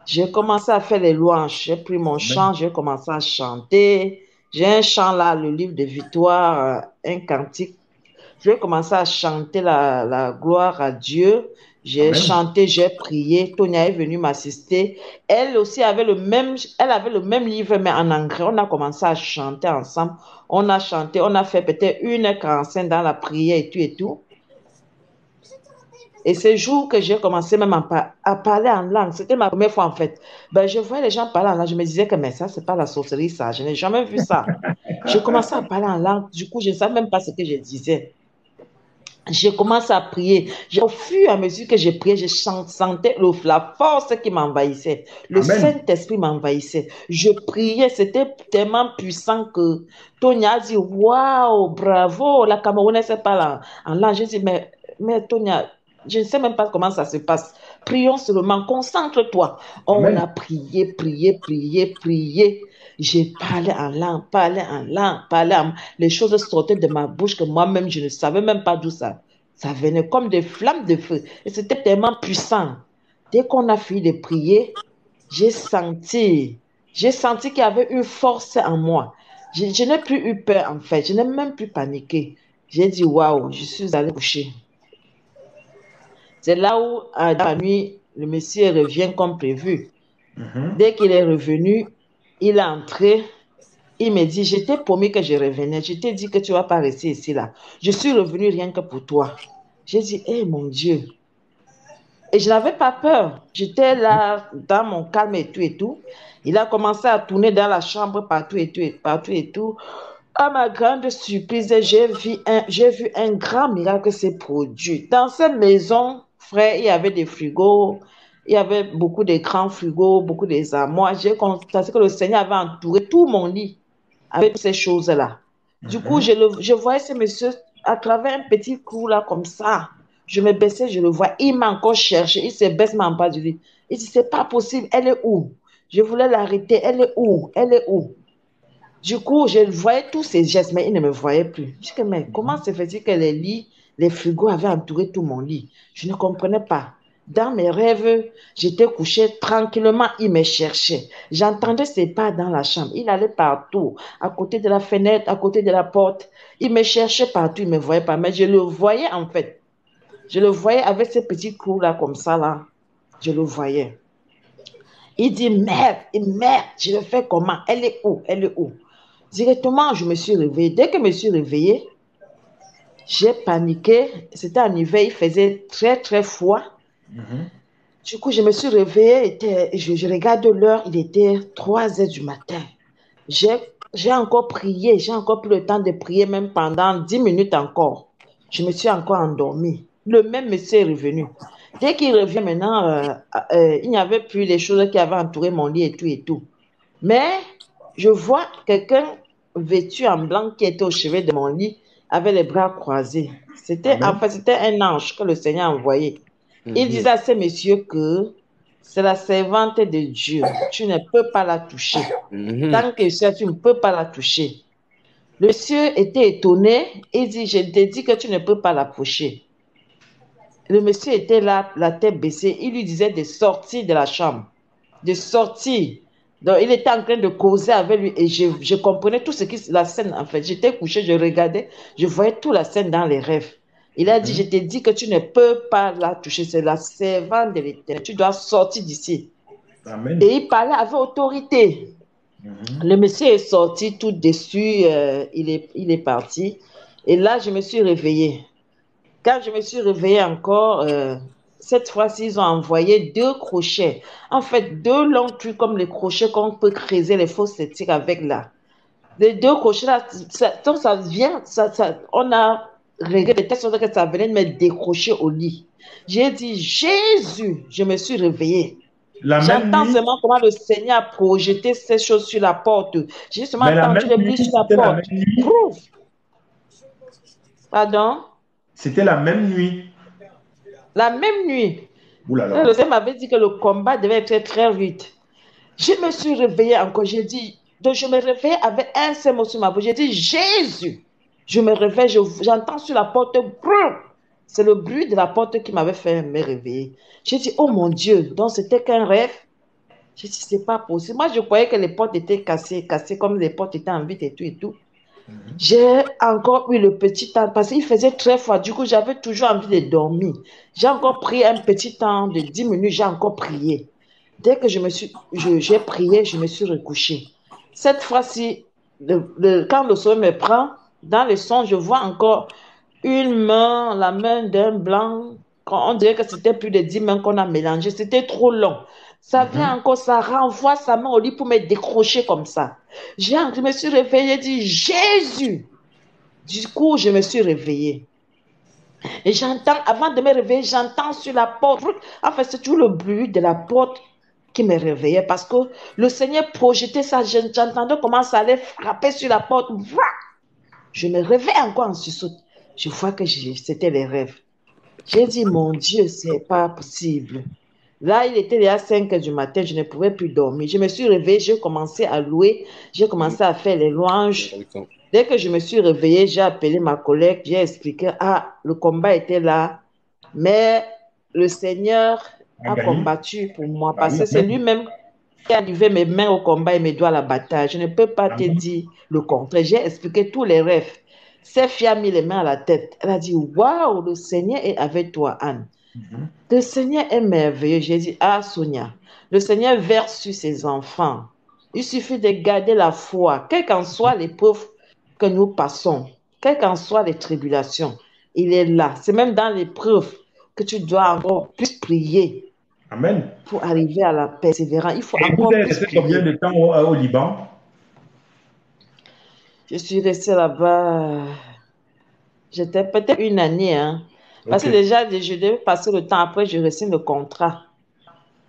j'ai commencé à faire les louanges. J'ai pris mon chant, j'ai commencé à chanter. J'ai un chant là, le livre de victoire, un cantique. J'ai commencé à chanter la gloire à Dieu. J'ai Amen. chanté, j'ai prié. Tonia est venue m'assister. Elle aussi avait elle avait le même livre, mais en anglais. On a commencé à chanter ensemble. On a chanté, on a fait peut-être 1h45 dans la prière et tout et tout. Et ce jour que j'ai commencé même à parler en langue, c'était ma première fois en fait. Ben, je voyais les gens parler en langue, je me disais que mais ça, c'est pas la sorcellerie, ça. Je n'ai jamais vu ça. Je commençais à parler en langue, du coup, je ne savais même pas ce que je disais. J'ai commencé à prier. Au fur et à mesure que je priais, je sentais la force qui m'envahissait. Le Amen. Saint-Esprit m'envahissait. Je priais, c'était tellement puissant que Tonya a dit, waouh, bravo, la Camerounaise parle en langue. J'ai dit, mais Tonya, je ne sais même pas comment ça se passe. Prions seulement, concentre-toi. On a Amen. prié, prié, prié, prié. J'ai parlé en langue, parlé en langue, les choses sortaient de ma bouche que moi-même, je ne savais même pas d'où ça venait, comme des flammes de feu. Et c'était tellement puissant. Dès qu'on a fini de prier, j'ai senti qu'il y avait une force en moi. Je n'ai plus eu peur, en fait. Je n'ai même plus paniqué. J'ai dit, waouh, je suis allée coucher. C'est là où, dans la nuit, le monsieur revient comme prévu. Dès qu'il est revenu, il est entré. Il me dit, je t'ai promis que je revenais. Je t'ai dit que tu ne vas pas rester ici, là. Je suis revenu rien que pour toi. J'ai dit, eh mon Dieu. Et je n'avais pas peur. J'étais là, dans mon calme et tout et tout. Il a commencé à tourner dans la chambre partout et tout et partout et tout. À ma grande surprise, j'ai vu un grand miracle se produire. Dans cette maison, frère, il y avait des frigos. Il y avait beaucoup de grands frigos, beaucoup des armoires. J'ai constaté que le Seigneur avait entouré tout mon lit avec toutes ces choses-là. Du coup, je voyais ce monsieur à travers un petit trou là comme ça. Je me baissais, je le vois. Il m'a encore cherché. Il se baisse même pas du lit. Il dit, c'est pas possible. Elle est où? Je voulais l'arrêter. Elle est où? Elle est où? Du coup, je voyais tous ces gestes, mais il ne me voyait plus. Je dis, mais comment se fait-il que les lits, les frigos avaient entouré tout mon lit? Je ne comprenais pas. Dans mes rêves, j'étais couchée tranquillement, il me cherchait. J'entendais ses pas dans la chambre. Il allait partout, à côté de la fenêtre, à côté de la porte. Il me cherchait partout, il ne me voyait pas. Mais je le voyais en fait. Je le voyais avec ces petits coups là, comme ça là. Je le voyais. Il dit, merde, je le fais comment? Elle est où? Elle est où? Directement, je me suis réveillée. Dès que je me suis réveillée, j'ai paniqué. C'était en hiver, il faisait très, très froid. Du coup, je me suis réveillée. Je regarde l'heure, il était 3 heures du matin. J'ai encore prié. J'ai encore pris le temps de prier, même pendant 10 minutes encore. Je me suis encore endormie. Le même monsieur est revenu. Dès qu'il revient maintenant, il n'y avait plus les choses qui avaient entouré mon lit et tout et tout. Mais je vois quelqu'un vêtu en blanc qui était au chevet de mon lit avec les bras croisés. C'était un ange que le Seigneur a envoyé. Il disait à ce monsieur que c'est la servante de Dieu. Tu ne peux pas la toucher. Tant que ça, tu ne peux pas la toucher. Le monsieur était étonné. Il dit, je te dis que tu ne peux pas l'approcher. Le monsieur était là, la tête baissée. Il lui disait de sortir de la chambre. De sortir. Donc, il était en train de causer avec lui et je comprenais tout ce qui la scène, en fait. J'étais couchée, je regardais, je voyais toute la scène dans les rêves. Il a dit, je t'ai dit que tu ne peux pas la toucher. C'est la servante de l'Éternel. Tu dois sortir d'ici. Amen. Et il parlait avec autorité. Le monsieur est sorti tout déçu. Il est parti. Et là, je me suis réveillée. Quand je me suis réveillée encore, cette fois-ci, ils ont envoyé 2 crochets. En fait, 2 longs trucs comme les crochets qu'on peut creuser les fosses sceptiques avec là. Les 2 crochets là, donc ça vient, on a réglé de telle sorte que ça venait de me décrocher au lit. J'ai dit, Jésus, je me suis réveillée. La même J'entends nuit, seulement comment le Seigneur a projeté ces choses sur la porte. J'ai seulement mais la entendu même le nuit, bruit sur la c'était la porte. même nuit. Prouf. Pardon? C'était la même nuit. La même nuit. Ouh là Le là. Seigneur m'avait dit que le combat devait être très vite. Je me suis réveillée encore. J'ai dit, donc je me réveille avec un seul mot sur ma bouche. J'ai dit, Jésus. Je me réveille, j'entends sur la porte, brrr. C'est le bruit de la porte qui m'avait fait me réveiller. J'ai dit, oh mon Dieu, donc c'était qu'un rêve. J'ai dit, c'est pas possible. Moi, je croyais que les portes étaient cassées comme les portes étaient en vitre et tout et tout. J'ai encore eu le petit temps parce qu'il faisait très froid. Du coup, j'avais toujours envie de dormir. J'ai encore pris un petit temps de 10 minutes, j'ai encore prié. Dès que j'ai prié, je me suis recouchée. Cette fois-ci, quand le soleil me prend, dans le son, je vois encore une main, la main d'un blanc. On dirait que c'était plus de 10 mains qu'on a mélangées. C'était trop long. Ça vient encore, ça renvoie sa main au lit pour me décrocher comme ça. Je me suis réveillée et dit, Jésus! Du coup, je me suis réveillée. Et j'entends, avant de me réveiller, j'entends sur la porte. En fait, c'est toujours le bruit de la porte qui me réveillait parce que le Seigneur projetait ça. J'entendais comment ça allait frapper sur la porte. Je me réveille encore en sursaut. Je vois que c'était les rêves. J'ai dit, mon Dieu, c'est pas possible. Là, il était déjà 5 heures du matin, je ne pouvais plus dormir. Je me suis réveillée, j'ai commencé à louer, j'ai commencé à faire les louanges. Dès que je me suis réveillée, j'ai appelé ma collègue, j'ai expliqué, le combat était là, mais le Seigneur a combattu pour moi parce que c'est lui-même qui a livré mes mains au combat et mes doigts à la bataille. Je ne peux pas te dire le contraire. J'ai expliqué tous les rêves. Cette fille a mis les mains à la tête. Elle a dit, waouh, le Seigneur est avec toi, Anne. Le Seigneur est merveilleux. J'ai dit, Sonia, le Seigneur verse sur ses enfants. Il suffit de garder la foi, quelle qu'en soit l'épreuve que nous passons, quelles qu'en soient les tribulations, il est là. C'est même dans l'épreuve que tu dois encore plus prier. Amen. Pour arriver à la persévérance. Il faut et encore vous êtes plus resté prier. combien de temps au Liban? Je suis restée là-bas, j'étais peut-être une année, hein. Parce que déjà, je devais passer le temps. Après, je re-signe le contrat.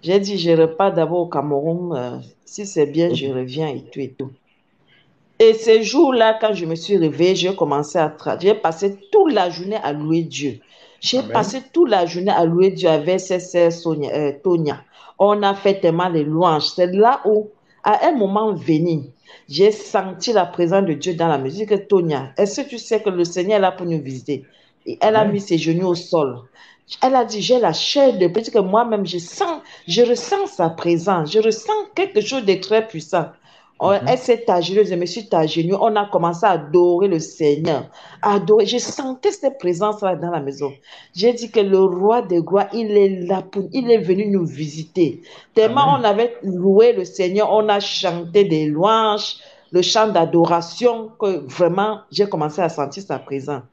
J'ai dit, je repars d'abord au Cameroun. Si c'est bien, je reviens et tout et tout. Et ces jours-là, quand je me suis réveillée, j'ai commencé à j'ai passé toute la journée à louer Dieu. J'ai passé toute la journée à louer Dieu avec ses sœurs Tonia. On a fait tellement les louanges. C'est là où, à un moment venu, j'ai senti la présence de Dieu dans la musique. Tonia, est-ce que tu sais que le Seigneur est là pour nous visiter? Et elle a mis ses genoux au sol. Elle a dit, j'ai la chair de petit que moi-même, je ressens sa présence. Je ressens quelque chose de très puissant. Elle s'est agenouillée, je me suis agenouillée. On a commencé à adorer le Seigneur. Adorer. Je sentais cette présence-là dans la maison. J'ai dit que le roi de gloire, il est là il est venu nous visiter. Tellement on avait loué le Seigneur, on a chanté des louanges, le chant d'adoration, que vraiment, j'ai commencé à sentir sa présence.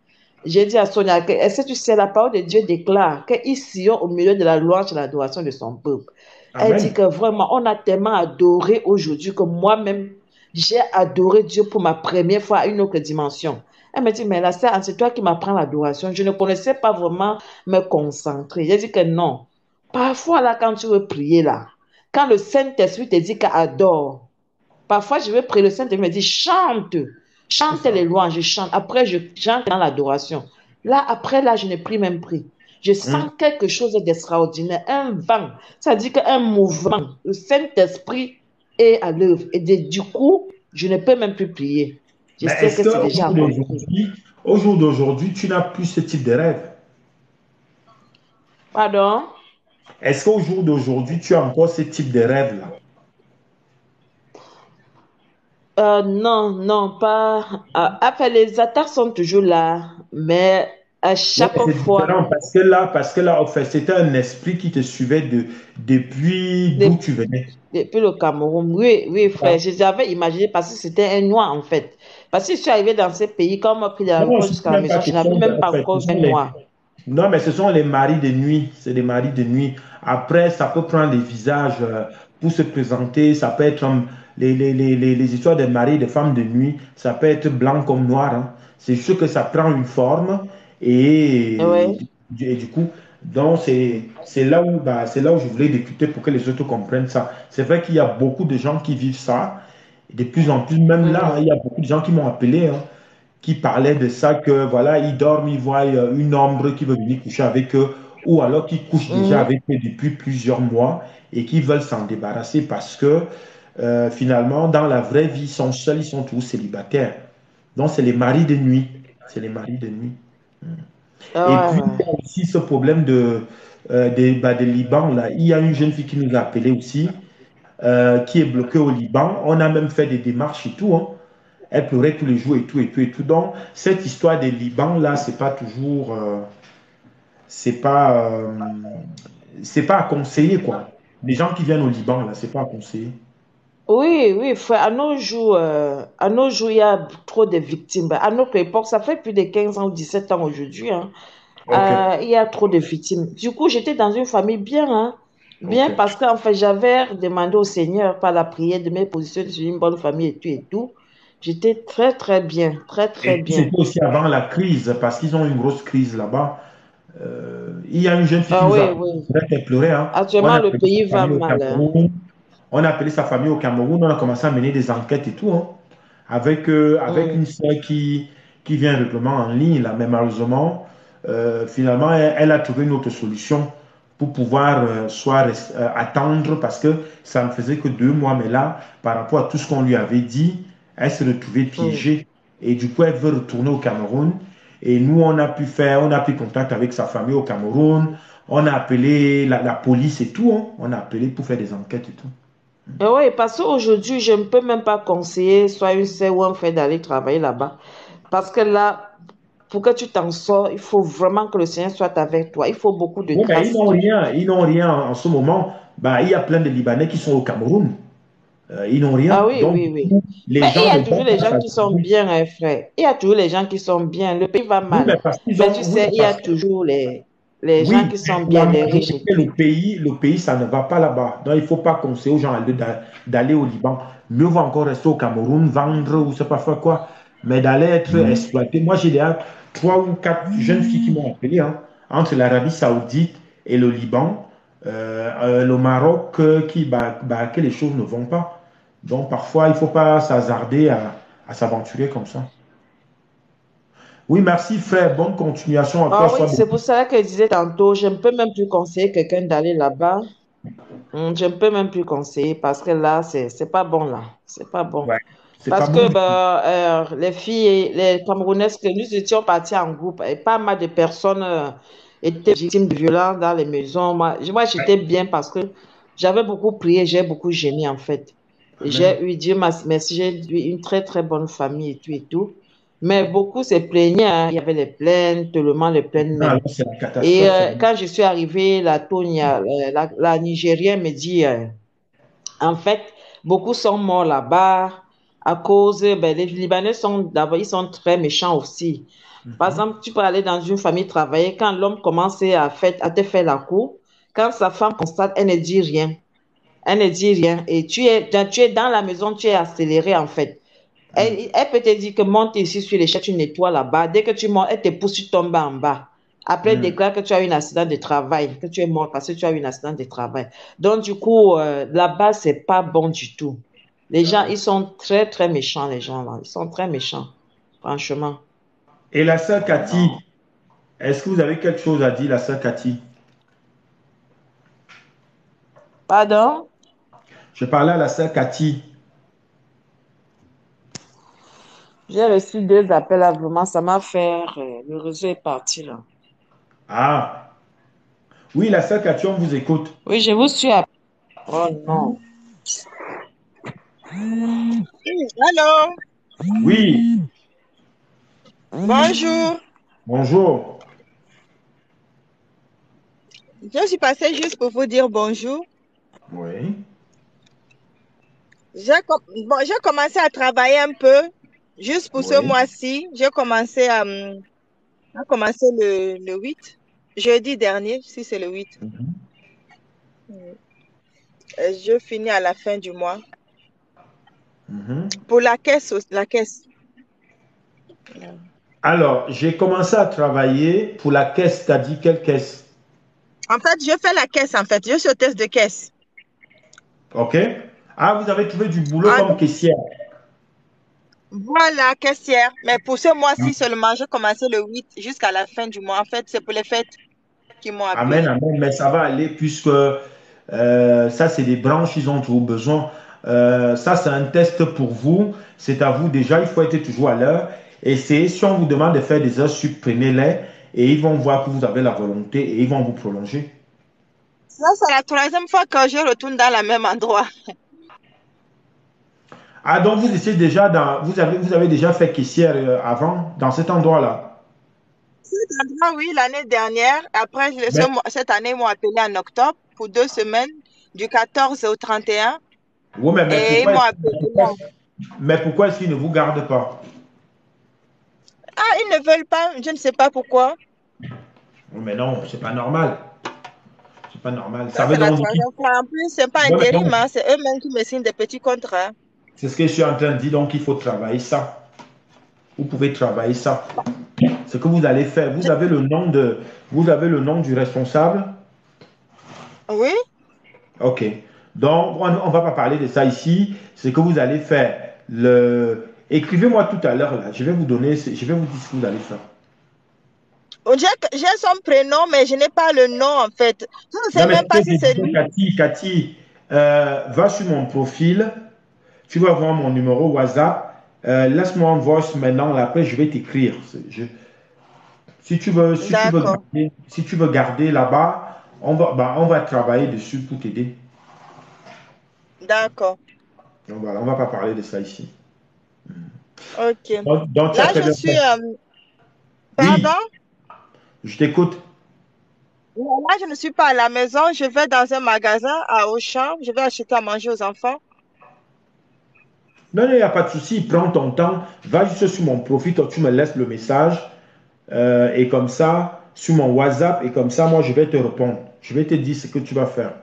J'ai dit à Sonia, est-ce que tu sais, la parole de Dieu déclare qu'ils sillonnent au milieu de la louange et de l'adoration de son peuple. Elle dit que vraiment, on a tellement adoré aujourd'hui que moi-même, j'ai adoré Dieu pour ma première fois à une autre dimension. Elle me dit, mais là, c'est toi qui m'apprends l'adoration. Je ne connaissais pas vraiment me concentrer. J'ai dit que non. Parfois, là, quand tu veux prier, là, quand le Saint-Esprit te dit qu'adore, parfois, je vais prier, le Saint-Esprit me dit, chante les louanges, je chante. Après, j'entre dans l'adoration. Là, après, là, je ne prie même plus. Je sens quelque chose d'extraordinaire, un vent, ça dit qu'un mouvement, le Saint-Esprit est à l'œuvre. Et du coup, je ne peux même plus prier. Je sais que c'est déjà au jour d'aujourd'hui, tu n'as plus ce type de rêve? Pardon? Est-ce qu'au jour d'aujourd'hui, tu as encore ce type de rêve-là? Non, pas. Enfin, les attaques sont toujours là, mais À Ouais, chaque mais c'est fois, différent parce que là, en fait, c'était un esprit qui te suivait depuis d'où de- tu venais. depuis le Cameroun, oui, oui, frère, Ah. j'avais imaginé parce que c'était un noir en fait. Parce que je suis arrivée dans ce pays, quand on m'a pris Non, l'aéroport ce n'est jusqu'à la même maison, pas je question n'avais de, même en pas fait, encore vu un noir. non, mais ce sont les maris de nuit. C'est des maris de nuit. Après, ça peut prendre des visages pour se présenter. Ça peut être les histoires des maris et des femmes de nuit. Ça peut être blanc comme noir, hein. C'est juste que ça prend une forme et, Ouais. et du coup, donc c'est là où c'est là où je voulais discuter pour que les autres comprennent ça. C'est vrai qu'il y a beaucoup de gens qui vivent ça. Et de plus en plus, même là, hein, il y Mhm. a beaucoup de gens qui m'ont appelé, hein, qui parlaient de ça, que voilà, ils dorment, ils voient une ombre qui veut venir coucher avec eux, ou alors qui couchent déjà Mhm. avec eux depuis plusieurs mois et qui veulent s'en débarrasser parce que finalement, dans la vraie vie, ils sont seuls, ils sont tous célibataires. Donc, c'est les maris de nuit. C'est les maris de nuit. Et Ah puis, ouais, il y ouais. a aussi ce problème de Liban, là. Il y a une jeune fille qui nous a appelé aussi, qui est bloquée au Liban. On a même fait des démarches et tout, hein. Elle pleurait tous les jours et tout, et tout, et tout. Donc, cette histoire des Liban, là, c'est pas, c'est pas à conseiller, quoi. Les gens qui viennent au Liban, là, c'est pas à conseiller. Oui, oui, frère, à nos jours, il y a trop de victimes. À notre époque, ça fait plus de 15 ans ou 17 ans aujourd'hui, hein. Ok, Il y a trop de victimes. Du coup, j'étais dans une famille bien, hein. ok. Bien parce qu'en fait, j'avais demandé au Seigneur par la prière de me positionner sur une bonne famille et tout et tout. J'étais très, très bien, très, très Et puis, bien. c'était aussi avant la crise, parce qu'ils ont une grosse crise là-bas. Il y a une jeune fille qui Ah nous a oui, appelé, oui. elle pleurait, hein. On a Actuellement, le appelé pays sa va famille au mal, hein. Cameroun. On a appelé sa famille au Cameroun. On a commencé à mener des enquêtes et tout, hein, avec Hmm. une sœur qui vient règlement en ligne, là. Mais malheureusement, finalement, elle a trouvé une autre solution pour pouvoir attendre parce que ça ne faisait que 2 mois. Mais là, par rapport à tout ce qu'on lui avait dit, elle se retrouvait Hmm. piégée. Et du coup, elle veut retourner au Cameroun. Et nous, on a pris contact avec sa famille au Cameroun. On a appelé la police et tout, hein. On a appelé pour faire des enquêtes et tout. Et oui, parce qu'aujourd'hui, je ne peux même pas conseiller soit une sœur ou un frère d'aller travailler là-bas. Parce que là, pour que tu t'en sors, il faut vraiment que le Seigneur soit avec toi. Il faut beaucoup de Oui, mais grâce. ils n'ont rien en ce moment. Bah, il y a plein de Libanais qui sont au Cameroun. Ils n'ont Ah rien. oui, Donc, oui, du oui. coup, les Mais il y gens a ne toujours vont les pas gens qui sont s'attarder. bien, hein, frère. Il y a toujours les gens qui sont bien. Le pays va Oui, mais mal. parce qu'ils Mais tu ont. Oui, sais, mais il y a parce que. toujours les gens Oui, qui sont mais bien, la les riches majorité, et tout et tout. le pays, ça ne va pas là-bas. Donc, il ne faut pas conseiller aux gens d'aller au Liban. Mieux vaut encore rester au Cameroun, vendre ou je ne sais pas faire quoi. Mais d'aller être exploité. Moi, j'ai déjà 3 ou 4 jeunes filles qui m'ont appelé, hein, entre l'Arabie Saoudite et le Liban, le Maroc, que les choses ne vont pas. Donc, parfois, il ne faut pas s'hasarder à s'aventurer comme ça. Oui, merci, frère. Bonne continuation à toi. Ah oui, Sois c'est béni. pour ça que je disais tantôt, je ne peux même plus conseiller quelqu'un d'aller là-bas. Je ne peux même plus conseiller parce que là, c'est pas bon là. C'est pas bon. Ouais, c'est pas Parce bon que du tout. les filles, les Camerounaises, que nous étions partis en groupe, et pas mal de personnes étaient victimes de violences dans les maisons. Moi j'étais bien parce que j'avais beaucoup prié, j'ai beaucoup gêné en fait. Amen. J'ai eu, Dieu merci, j'ai eu une très très bonne famille et tout et tout. Mais beaucoup se plaignaient, hein. Il y avait les plaintes, tellement les plaintes Non, même. alors c'est la Et catastrophe. quand je suis arrivée, la Nigérienne me dit, en fait, beaucoup sont morts là-bas à cause, ben, les Libanais sont d'abord, ils sont très méchants aussi. Par Mhm. exemple, tu peux aller dans une famille travailler, quand l'homme commence à te faire la cour, quand sa femme constate, elle ne dit rien. Elle ne dit rien. Et tu es dans la maison, tu es accéléré en fait. Mhm. Elle peut te dire que monte ici sur l'échelle, tu nettoies là-bas. Dès que tu montes, elle te pousse, tu tombes en bas. Après, elle Mhm. déclare que tu as eu un accident de travail, que tu es mort parce que tu as eu un accident de travail. Donc, du coup, là-bas, c'est pas bon du tout. Les gens, ils sont très, très méchants, les gens là. Ils sont très méchants, franchement. Et la sœur Non. Cathy, est-ce que vous avez quelque chose à dire, la sœur Cathy? Pardon? Je parlais à la sœur Cathy. J'ai reçu 2 appels là, vraiment, ça m'a fait, le réseau est parti là. Ah, oui, la sœur Cathy, on vous écoute. Oui, je vous suis appelé. Oh non. Oui, allô, Oui, bonjour. bonjour. Je suis passée juste pour vous dire bonjour. Oui. J'ai commencé à travailler un peu juste pour ce Oui. mois-ci. J'ai commencé le 8, jeudi dernier, si c'est le 8. Mhm. Je finis à la fin du mois. Mhm. Pour la caisse, la caisse. Alors, j'ai commencé à travailler pour la caisse. T'as dit quelle caisse? En fait, je fais la caisse, en fait. Je suis hôtesse de caisse. OK. Ah, vous avez trouvé du boulot Ah, comme caissière. voilà, caissière. Mais pour ce mois-ci seulement, j'ai commencé le 8 jusqu'à la fin du mois. En fait, c'est pour les fêtes qui m'ont Amen, appelé. amen. Mais ça va aller puisque ça, c'est des branches, ils ont toujours besoin. Ça, c'est un test pour vous. C'est à vous déjà. Il faut être toujours à l'heure. Et c'est si on vous demande de faire des heures sup, prenez-les et ils vont voir que vous avez la volonté et ils vont vous prolonger. Ça, c'est la troisième fois que je retourne dans le même endroit. Ah, donc vous étiez déjà vous avez déjà fait caissière avant dans cet endroit-là. Ah oui, l'année dernière. Après, Mais, cette année, ils m'ont appelé en octobre pour 2 semaines, du 14 au 31. oui, Et ils m'ont appelé là. mais pourquoi est-ce qu'ils ne vous gardent pas? Ah, ils ne veulent pas, je ne sais pas pourquoi. Oui, mais non, c'est pas normal. C'est pas normal. Ça, Ça veut c'est la donc dire. troisième fois. En plus, c'est pas Ouais, mais intérim, non, hein, c'est eux-mêmes qui me signent des petits contrats. c'est ce que je suis en train de dire, donc il faut travailler ça. Vous pouvez travailler ça. Ce que vous allez faire, vous avez le nom du responsable. Oui, OK. Donc, on ne va pas parler de ça ici. Ce que vous allez faire, écrivez-moi tout à l'heure là. Je vais vous donner, je vais vous dire ce que vous allez faire. j'ai son prénom, mais je n'ai pas le nom, en fait. Je ne Non, sais mais même ce que pas si j'ai c'est dit, lui. Cathy, va sur mon profil. Tu vas voir mon numéro WhatsApp. Laisse-moi un voice maintenant. Là, après, je vais t'écrire. D'accord, Si tu veux garder là-bas, on va travailler dessus pour t'aider. d'accord. Donc voilà, on ne va pas parler de ça ici. Ok. Donc, tu as Là, très je bien suis... fait. Oui, pardon? je t'écoute. Là, je ne suis pas à la maison. Je vais dans un magasin à Auchan. Je vais acheter à manger aux enfants. Non, il n'y a pas de souci. Prends ton temps. Va juste sur mon profil. Toi, tu me laisses le message. Et comme ça, sur mon WhatsApp. Et comme ça, moi, je vais te répondre. Je vais te dire ce que tu vas faire.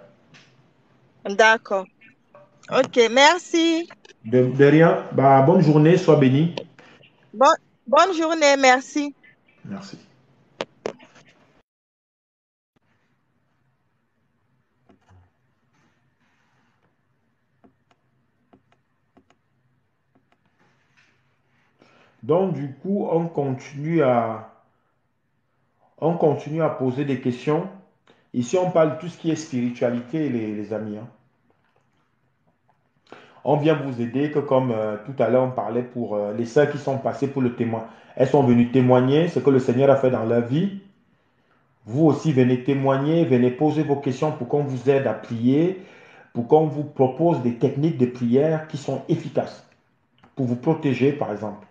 D'accord. Ok, merci. De rien. Bah, bonne journée. Sois béni. Bon, bonne journée, merci. Merci. Donc, du coup, on continue à poser des questions. Ici, on parle de tout ce qui est spiritualité, les amis, hein. On vient vous aider, que comme tout à l'heure, on parlait pour les sœurs qui sont passées pour le témoin. Elles sont venues témoigner ce que le Seigneur a fait dans leur vie. Vous aussi, venez témoigner, venez poser vos questions pour qu'on vous aide à prier, pour qu'on vous propose des techniques de prière qui sont efficaces pour vous protéger, par exemple.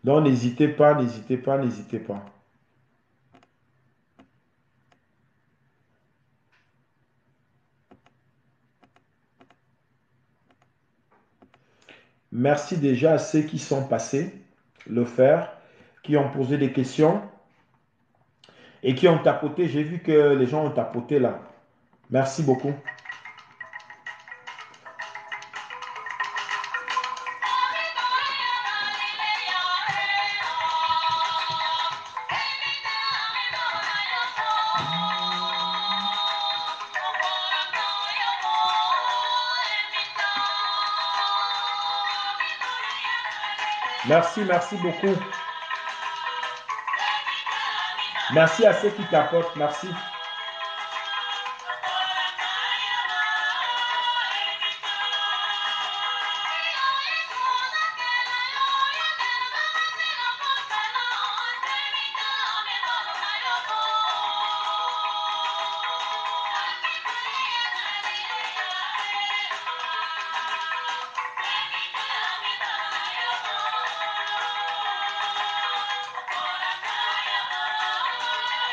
Donc, n'hésitez pas, n'hésitez pas, n'hésitez pas. Merci déjà à ceux qui sont passés le faire, qui ont posé des questions et qui ont tapoté. J'ai vu que les gens ont tapoté là. Merci beaucoup. Merci, merci beaucoup. Merci à ceux qui tapotent. Merci.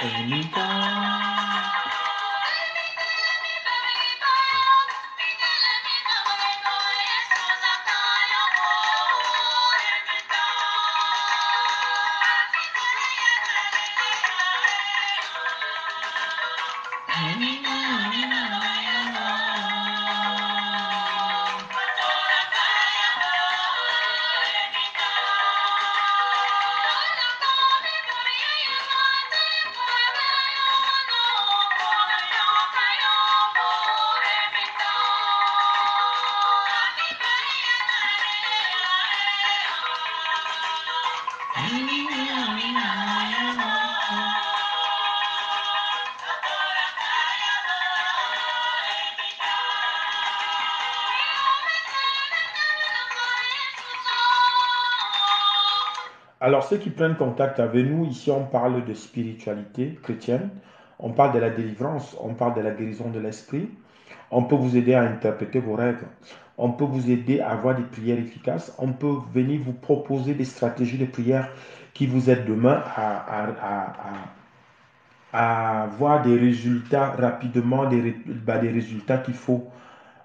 Anytime. Alors, ceux qui prennent contact avec nous, ici, on parle de spiritualité chrétienne, on parle de la délivrance, on parle de la guérison de l'esprit, on peut vous aider à interpréter vos rêves, on peut vous aider à avoir des prières efficaces, on peut venir vous proposer des stratégies de prière qui vous aident demain à avoir des résultats rapidement, des résultats qu'il faut.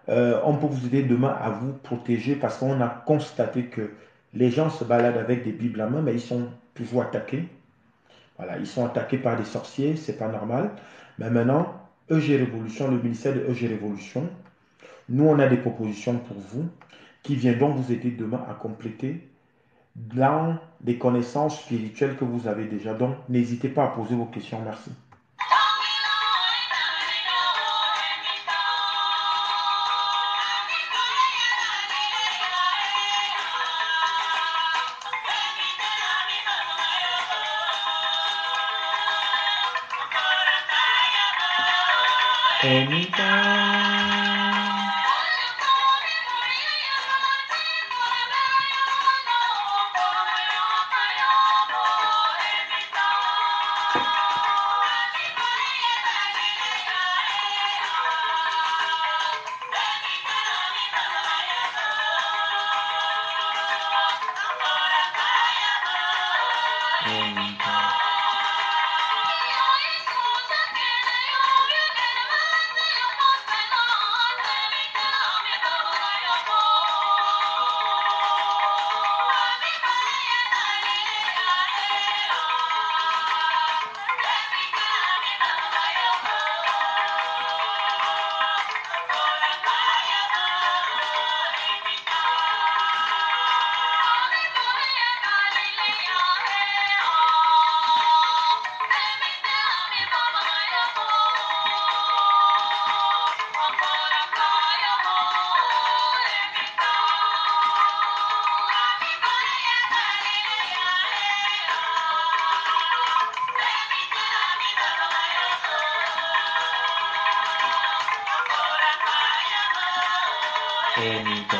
On peut vous aider demain à vous protéger parce qu'on a constaté que les gens se baladent avec des Bibles à main, mais ils sont toujours attaqués. Voilà, ils sont attaqués par des sorciers, c'est pas normal. Mais maintenant, EG Révolution, le ministère de EG Révolution, nous, on a des propositions pour vous qui viendront vous aider demain à compléter dans les connaissances spirituelles que vous avez déjà. Donc, n'hésitez pas à poser vos questions. Merci. Anytime. Anytime. Anytime.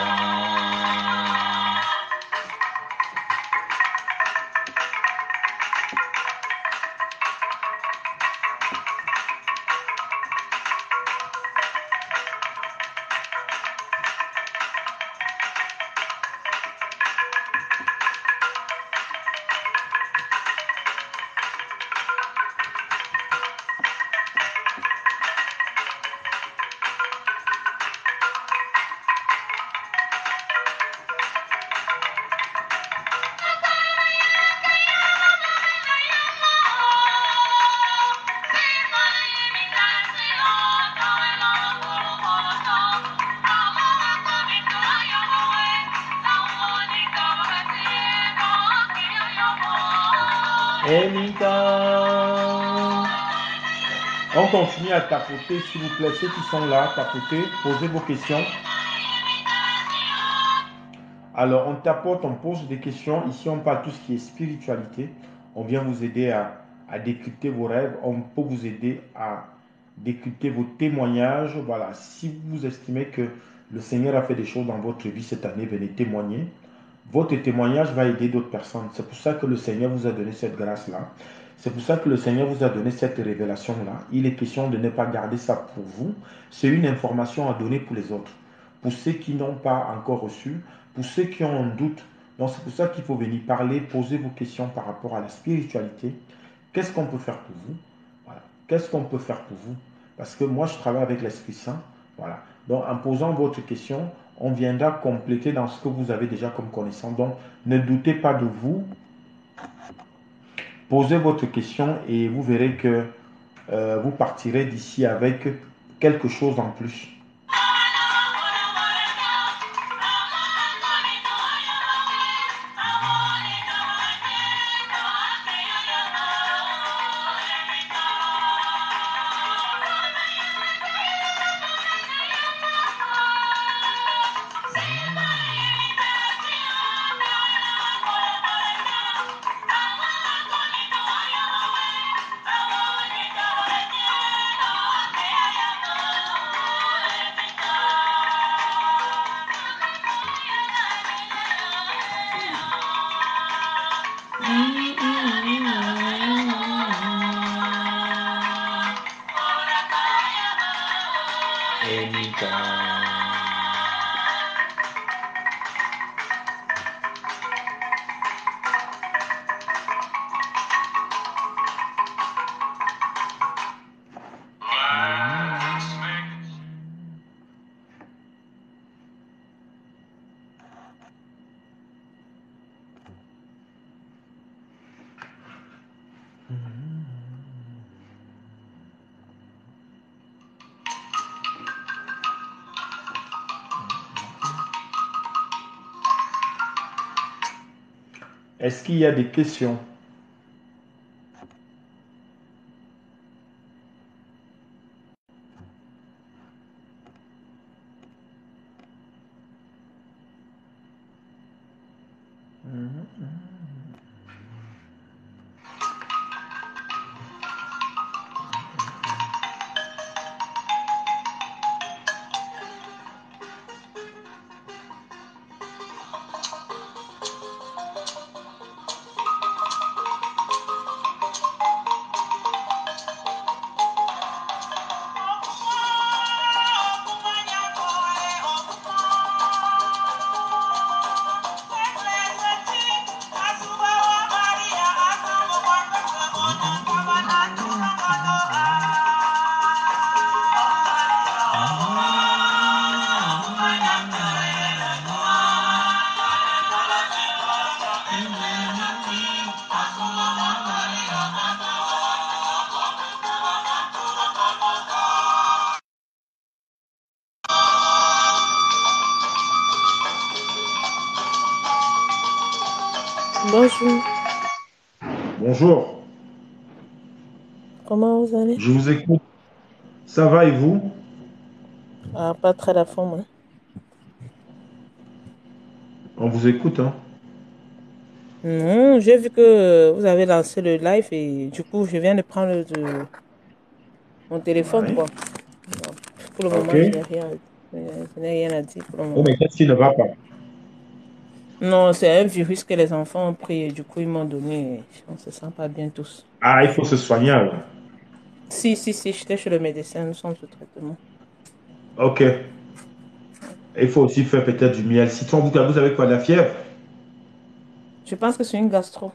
Anytime. On continue à tapoter, s'il vous plaît. Ceux qui sont là, tapotez, posez vos questions. Alors, on tapote, on pose des questions. Ici, on parle tout ce qui est spiritualité. On vient vous aider à décrypter vos rêves. On peut vous aider à décrypter vos témoignages. Voilà, si vous estimez que le Seigneur a fait des choses dans votre vie cette année, venez témoigner. Votre témoignage va aider d'autres personnes. C'est pour ça que le Seigneur vous a donné cette grâce-là. C'est pour ça que le Seigneur vous a donné cette révélation-là. Il est question de ne pas garder ça pour vous. C'est une information à donner pour les autres. Pour ceux qui n'ont pas encore reçu, pour ceux qui ont un doute. Donc c'est pour ça qu'il faut venir parler, poser vos questions par rapport à la spiritualité. Qu'est-ce qu'on peut faire pour vous? qu'est-ce qu'on peut faire pour vous? Parce que moi, je travaille avec l'Esprit Saint. Voilà. Donc, en posant votre question, on viendra compléter dans ce que vous avez déjà comme connaissance. Donc, ne doutez pas de vous. Posez votre question et vous verrez que vous partirez d'ici avec quelque chose en plus. Est-ce qu'il y a des questions? Bonjour, Bonjour, comment vous allez? je vous écoute. Ça va et vous? Ah, pas très la forme, hein. On vous écoute, hein? Non, j'ai vu que vous avez lancé le live et du coup, je viens de prendre mon téléphone, Oui. quoi. Bon, pour le Ok. moment, je n'ai rien à dire pour le Oh, moment. mais qu'est-ce qui ne va pas? Non, c'est un virus que les enfants ont pris et du coup, ils m'ont donné. On se sent pas bien tous. Ah, il faut se soigner alors. Si, j'étais chez le médecin, nous sommes sous traitement. Ok. Il faut aussi faire peut-être du miel citron. Vous avez quoi, de la fièvre? Je pense que c'est une gastro. Le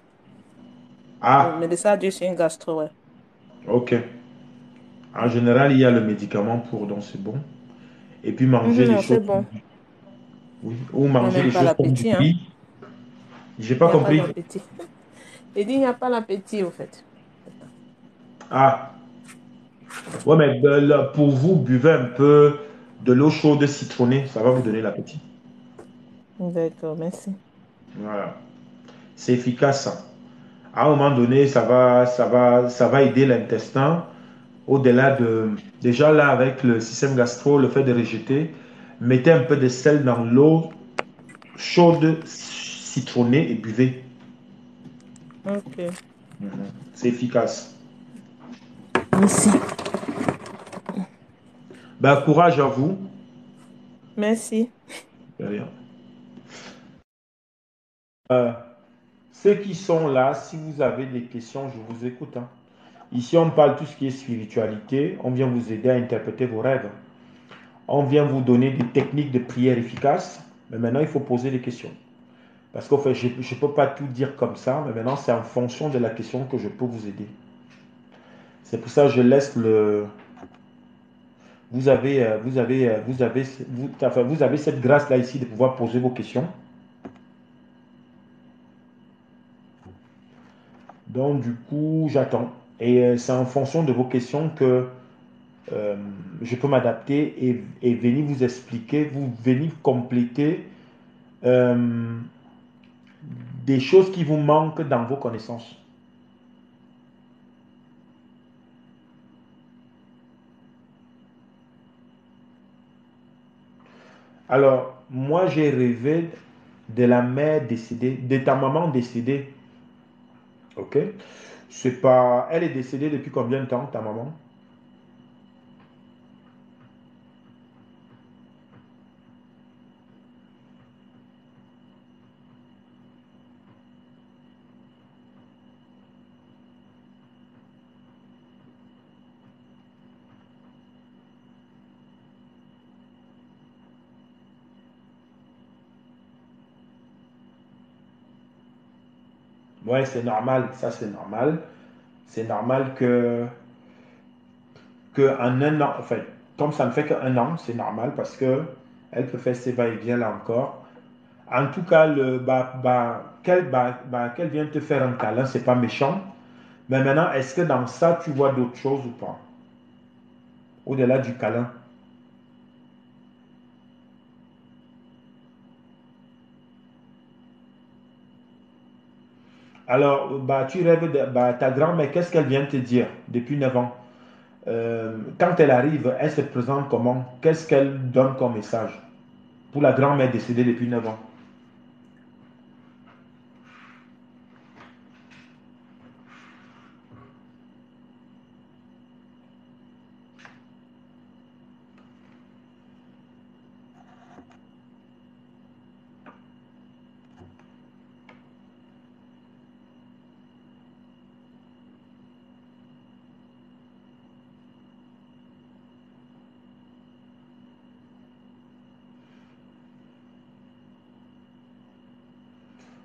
Ah, médecin a dit que c'est une gastro, ouais. ok. En général, il y a le médicament pour, donc c'est bon. Et puis manger des Non, c'est choses, bon. oui. Ou Il n'y a manger même des pas choses comme du l'appétit, hein. riz. J'ai Il pas n'y a pas compris. d'appétit. Il dit il n'y a pas l'appétit, au fait. Ah, ouais, mais pour vous, buvez un peu de l'eau chaude citronnée. Ça va vous donner l'appétit. D'accord, merci. Voilà. C'est efficace, ça. À un moment donné, ça va aider l'intestin. Au-delà de, déjà là, avec le système gastro, le fait de rejeter, mettez un peu de sel dans l'eau chaude citronnée et buvez. Ok. C'est efficace. Merci. Ben, courage à vous. Merci. De rien. Ceux qui sont là, si vous avez des questions, je vous écoute, hein. Ici, on parle tout ce qui est spiritualité. On vient vous aider à interpréter vos rêves. On vient vous donner des techniques de prière efficaces. Mais maintenant, il faut poser des questions. Parce qu'en fait, je ne peux pas tout dire comme ça. Mais maintenant, c'est en fonction de la question que je peux vous aider. C'est pour ça que je laisse le... Enfin, vous avez cette grâce-là ici de pouvoir poser vos questions. Donc, du coup, j'attends. Et c'est en fonction de vos questions que je peux m'adapter et venir vous expliquer, vous venir compléter euh, des choses qui vous manquent dans vos connaissances. Alors, moi, j'ai rêvé de la mère décédée, de ta maman décédée. Ok? C'est pas... Elle est décédée depuis combien de temps, ta maman? Ouais, c'est normal. Ça, c'est normal. C'est normal que en un an, enfin, comme ça ne fait qu'un an, c'est normal parce que elle peut faire ses va-et-vient là encore. En tout cas, qu'elle vienne te faire un câlin, c'est pas méchant. Mais maintenant, est-ce que dans ça, tu vois d'autres choses ou pas? Au-delà du câlin. Alors, tu rêves de ta grand-mère, qu'est-ce qu'elle vient te dire depuis 9 ans? Quand elle arrive, elle se présente comment? Qu'est-ce qu'elle donne comme message pour la grand-mère décédée depuis 9 ans?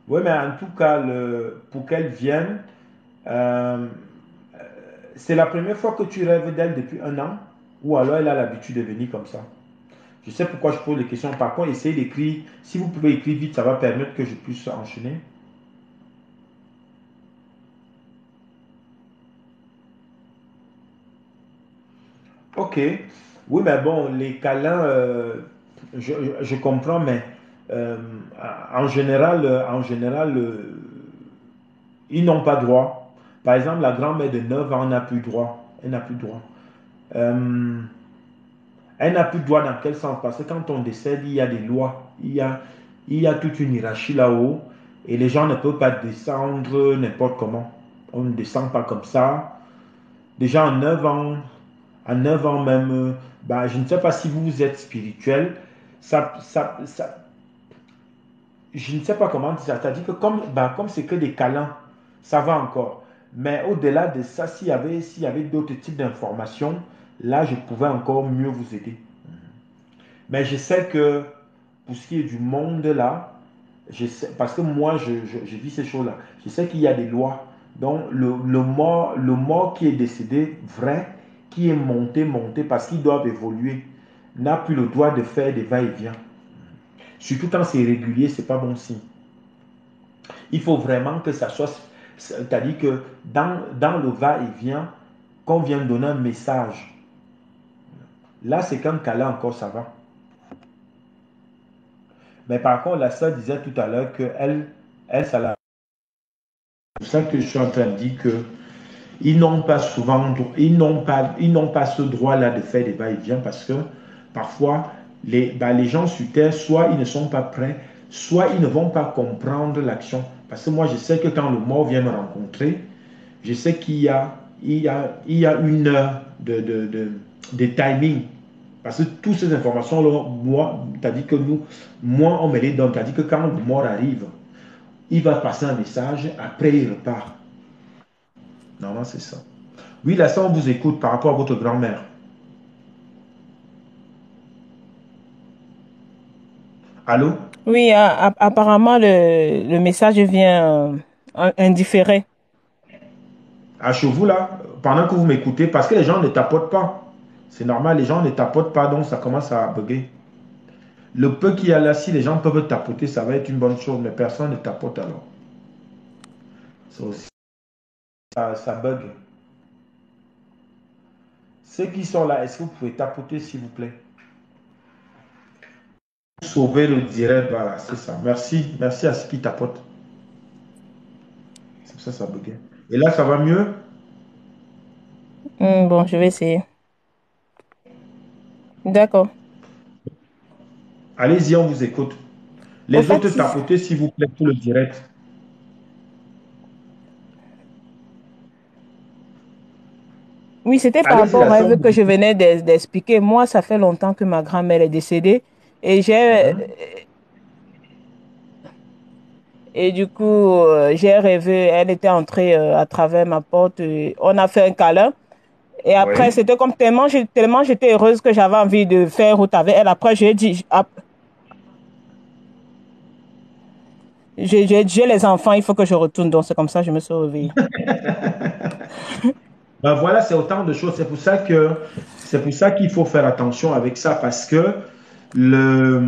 Oui, mais en tout cas, pour qu'elle vienne, euh, c'est la première fois que tu rêves d'elle depuis un an, ou alors elle a l'habitude de venir comme ça. Je sais pourquoi je pose les questions. Par contre, essayez d'écrire. Si vous pouvez écrire vite, ça va permettre que je puisse enchaîner. Ok. Oui, mais bon, les câlins, je comprends, mais euh, en général, ils n'ont pas droit. Par exemple, la grand-mère de 9 ans n'a plus droit. Elle n'a plus droit. Euh, Elle n'a plus de droit dans quel sens? Parce que quand on décède, il y a des lois. Il y a toute une hiérarchie là-haut. Et les gens ne peuvent pas descendre n'importe comment. On ne descend pas comme ça. Déjà en 9 ans même, je ne sais pas si vous êtes spirituel. Je ne sais pas comment dire ça. C'est-à-dire que comme c'est que des câlins, ça va encore. Mais au-delà de ça, s'il y avait d'autres types d'informations, là, je pouvais encore mieux vous aider. Mais je sais que pour ce qui est du monde là, parce que moi, je vis ces choses-là. Je sais qu'il y a des lois. Donc, le mort qui est décédé, vrai, qui est monté, parce qu'ils doivent évoluer, n'a plus le droit de faire des va-et-vient. Surtout quand c'est irrégulier, c'est pas bon signe. Il faut vraiment que ça soit, c'est-à-dire que dans le va-et-vient, qu'on vient donner un message. Là, c'est comme qu'Allah encore, ça va. Mais par contre, la sœur disait tout à l'heure que elle, ça l'a. C'est pour ça que je suis en train de dire que ils n'ont pas souvent, ils n'ont pas ce droit-là de faire des va-et-vient parce que parfois, les gens sur Terre, soit ils ne sont pas prêts, soit ils ne vont pas comprendre l'action. Parce que moi, je sais que quand le mort vient me rencontrer, je sais qu'il y a une heure de timing. Parce que toutes ces informations-là, moi, t'as dit que moi, on me les donne. T'as dit que quand le mort arrive, il va passer un message, après il repart. Normalement, c'est ça. Oui, là, ça, on vous écoute par rapport à votre grand-mère. Allô? Oui, apparemment, le message vient indifféré. chez vous là, pendant que vous m'écoutez, parce que les gens ne tapotent pas. C'est normal, les gens ne tapotent pas, donc ça commence à bugger. Le peu qu'il y a là, si les gens peuvent tapoter, ça va être une bonne chose, mais personne ne tapote alors. Ça aussi, ça bug. Ceux qui sont là, est-ce que vous pouvez tapoter, s'il vous plaît? Sauver le direct, voilà, c'est ça. Merci, merci à ceux qui tapotent. C'est pour ça que ça buguait. Et là, ça va mieux? Bon, je vais essayer. D'accord. Allez-y, on vous écoute. Au Les fait, autres tapotez, s'il vous plaît, pour le direct. oui, c'était par Allez-y, rapport au la soeur. rêve que je venais d'expliquer. Moi, ça fait longtemps que ma grand-mère est décédée et du coup, j'ai rêvé, elle était entrée à travers ma porte, on a fait un câlin. Et après, Oui. c'était comme tellement j'étais heureuse que j'avais envie de faire route avec elle. Après, j'ai les enfants, il faut que je retourne. Donc, c'est comme ça que je me suis réveillée. Ben voilà, c'est autant de choses. C'est pour ça qu'il faut faire attention avec ça parce que le,